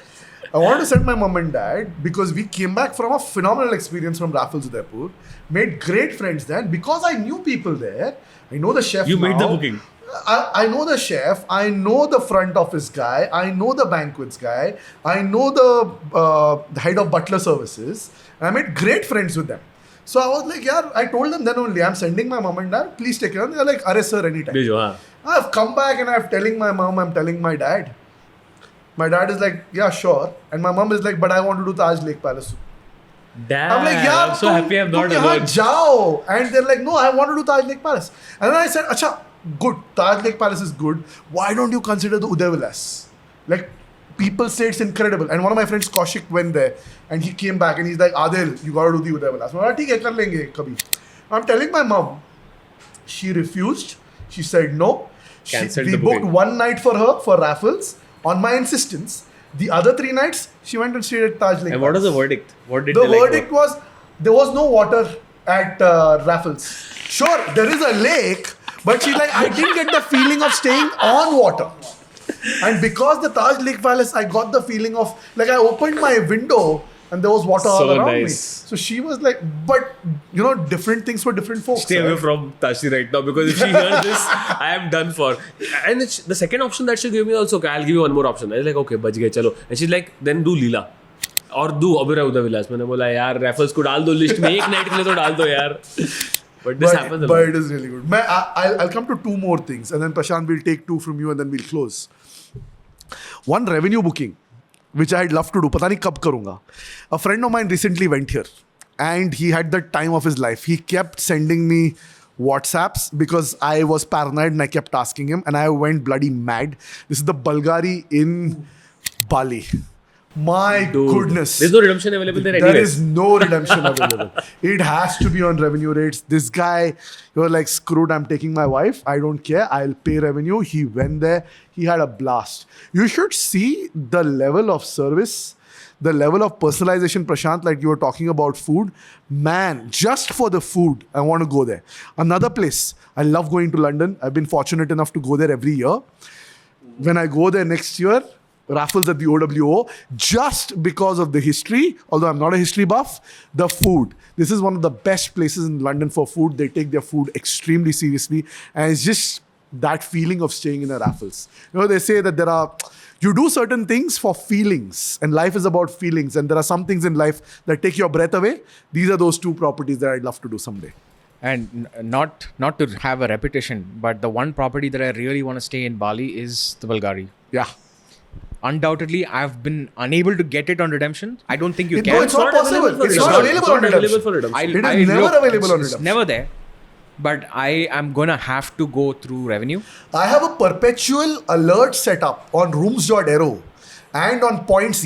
I wanted to send my mom and dad because we came back from a phenomenal experience from Raffles Udaipur. Made great friends there. Because I knew people there, I know the chef You now. made the booking. I know the chef. I know the front office guy. I know the banquets guy. I know the head of butler services. And I made great friends with them. So I was like, yeah, I told them then only, I'm sending my mom and dad. Please take care. And they're like, Arre sir, anytime. भेजो, हाँ. I've come back and I'm telling my mom, I'm telling my dad. My dad is like, yeah, sure. And my mom is like, but I want to do Taj Lake Palace. Damn. I'm like, yeah, I'm so happy I'm not तुम alone. यहाँ जाओ. And they're like, no, I want to do Taj Lake Palace. And then I said, acha, good. Taj Lake Palace is good. Why don't you consider the Uday Villas? Like, people say it's incredible. And one of my friends, Kaushik, went there. And he came back and he's like, Aadil, you got to do the Uday Villas. I'm like, ठीक है, कर लेंगे कभी. I'm telling my mom. She refused. She said no. Cancelled We the booked booking. one night for her for raffles on my insistence. The other 3 nights, she went and stayed at Taj Lake And what was Palace. the verdict? What did The they like? verdict was there was no water at Raffles. Sure, there is a lake, but she's like, I didn't get the feeling of staying on water. And because the Taj Lake Palace, I got the feeling of, like, I opened my window and there was water all So around me. nice. So she was like, but, you know, different things for different folks. Stay away right? from Tashi right now because if she hears this, I am done for. And it's, the second option that she gave me also, okay, I'll give you one more option. I was like, okay, bach gaye, chalo. And she's like, then do Leela. और do Oberoi Uday Villas. मैंने बोला यार Raffles को डाल दो list में एक night के लिए तो डाल दो यार. But this happens a But lot. it is really good. I'll come to 2 more things and then Prashant will take 2 from you and then we'll close. One revenue booking, which I'd love to do. पता नहीं कब करूँगा. A friend of mine recently went here and he had the time of his life. He kept sending me WhatsApps because I was paranoid and I kept asking him and I went bloody mad. This is the Bulgari in Bali. My goodness. There's no redemption available there There anyways. is no redemption available. It has to be on revenue rates. This guy, you're like, screwed, I'm taking my wife. I don't care. I'll pay revenue. He went there. He had a blast. You should see the level of service, the level of personalization, Prashant, like you were talking about food. Man, just for the food, I want to go there. Another place, I love going to London. I've been fortunate enough to go there every year. When I go there next year, raffles at the OWO, just because of the history, although I'm not a history buff, the food. This is one of the best places in London for food. They take their food extremely seriously. And it's just that feeling of staying in a raffles. You know, they say that you do certain things for feelings and life is about feelings. And there are some things in life that take your breath away. These are those 2 properties that I'd love to do someday. And not to have a repetition, but the one property that I really want to stay in Bali is the Bulgari. Yeah. Undoubtedly, I've been unable to get it on redemption. I don't think you No, can. it's not possible. It's not available on redemption. It It is never available on It's redemption. never there. But I am gonna have to go through revenue. I have a perpetual alert set up on rooms.aero and on points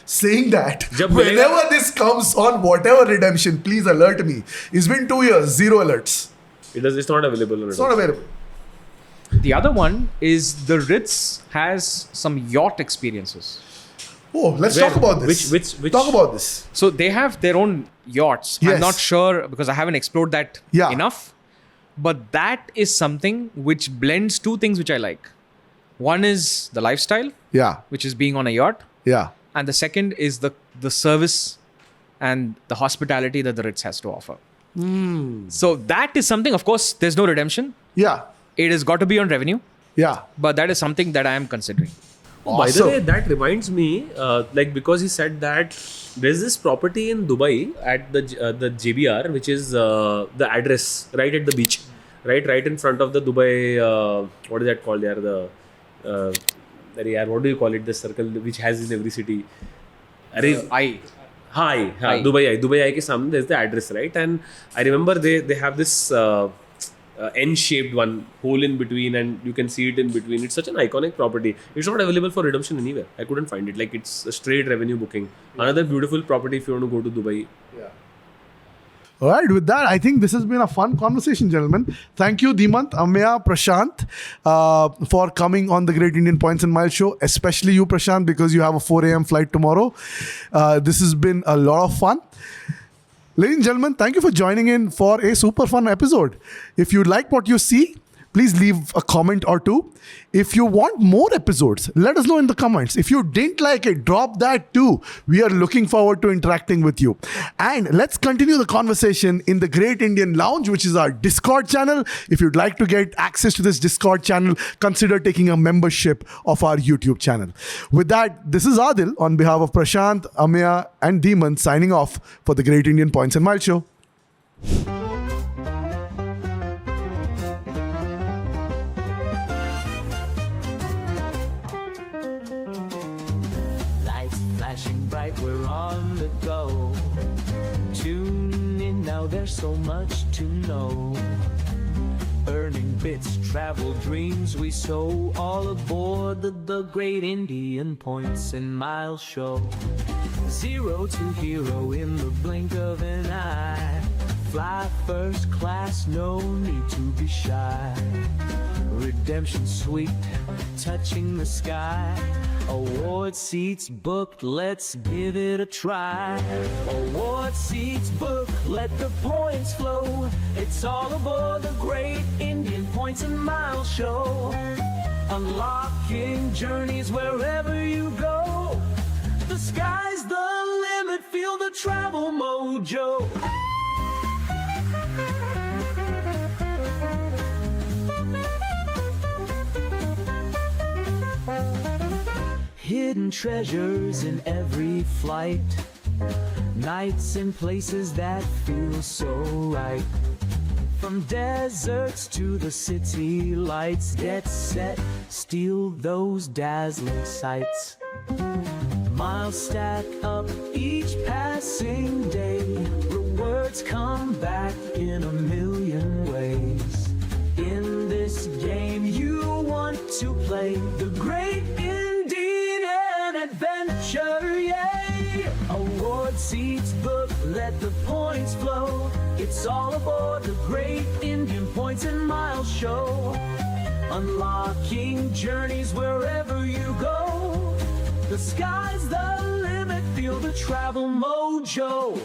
saying that जब whenever this comes on whatever redemption, please alert me. It's been 2 years, 0 alerts. It's not available on It's not available. The other one is the Ritz has some yacht experiences. Oh, let's Where? talk about this. Which- Talk about this. So they have their own yachts. Yes. I'm not sure because I haven't explored that Yeah. enough. But that is something which blends 2 things which I like. One is the lifestyle, Yeah. which is being on a yacht. Yeah. And the second is the service and the hospitality that the Ritz has to offer. So that is something, of course, there's no redemption. Yeah. It has got to be on revenue. Yeah. But that is something that I am considering. Oh, by the Awesome. way, that reminds me, because he said that there's this property in Dubai at the JBR, which is the address right at the beach, right in front of the Dubai. What is that called? What do you call it? The circle which has in every city. Hi. Dubai Eye के सामने there's the address, right? And I remember they have this N-shaped one, hole in between, and you can see it in between. It's such an iconic property. It's not available for redemption anywhere. I couldn't find it. Like, it's a straight revenue booking. Another beautiful property if you want to go to Dubai. Yeah. All right, with that, I think this has been a fun conversation, gentlemen. Thank you, Dhimant, Ameya, Prashant, for coming on the Great Indian Points and Miles show, especially you, Prashant, because you have a 4 a.m. flight tomorrow. This has been a lot of fun. Ladies and gentlemen, thank you for joining in for a super fun episode. If you like what you see, please leave a comment or two. If you want more episodes, let us know in the comments. If you didn't like it, drop that too. We are looking forward to interacting with you. And let's continue the conversation in the Great Indian Lounge, which is our Discord channel. If you'd like to get access to this Discord channel, consider taking a membership of our YouTube channel. With that, this is Aadil on behalf of Prashant, Ameya and Dhimant signing off for the Great Indian Points and Miles show. Flashing bright, we're on the go. Tune in now, there's so much to know. Earning bits, travel dreams we sow. All aboard the Great Indian Points and Miles show. Zero to hero in the blink of an eye. Fly first class, no need to be shy. Redemption sweet, touching the sky. Award seats booked, let's give it a try. Award seats booked, let the points flow. It's all aboard the Great Indian Points and Miles show. Unlocking journeys wherever you go. The sky's the limit, feel the travel mojo. Hidden treasures in every flight. Nights in places that feel so right. From deserts to the city lights. Get set, steal those dazzling sights. Miles stack up each passing day. Rewards come back in a million ways. In this game you want to play the Great Indian Adventure, yay! Award seats booked, let the points flow. It's all aboard the Great Indian Points and Miles show. Unlocking journeys wherever you go. The sky's the limit, feel the travel mojo.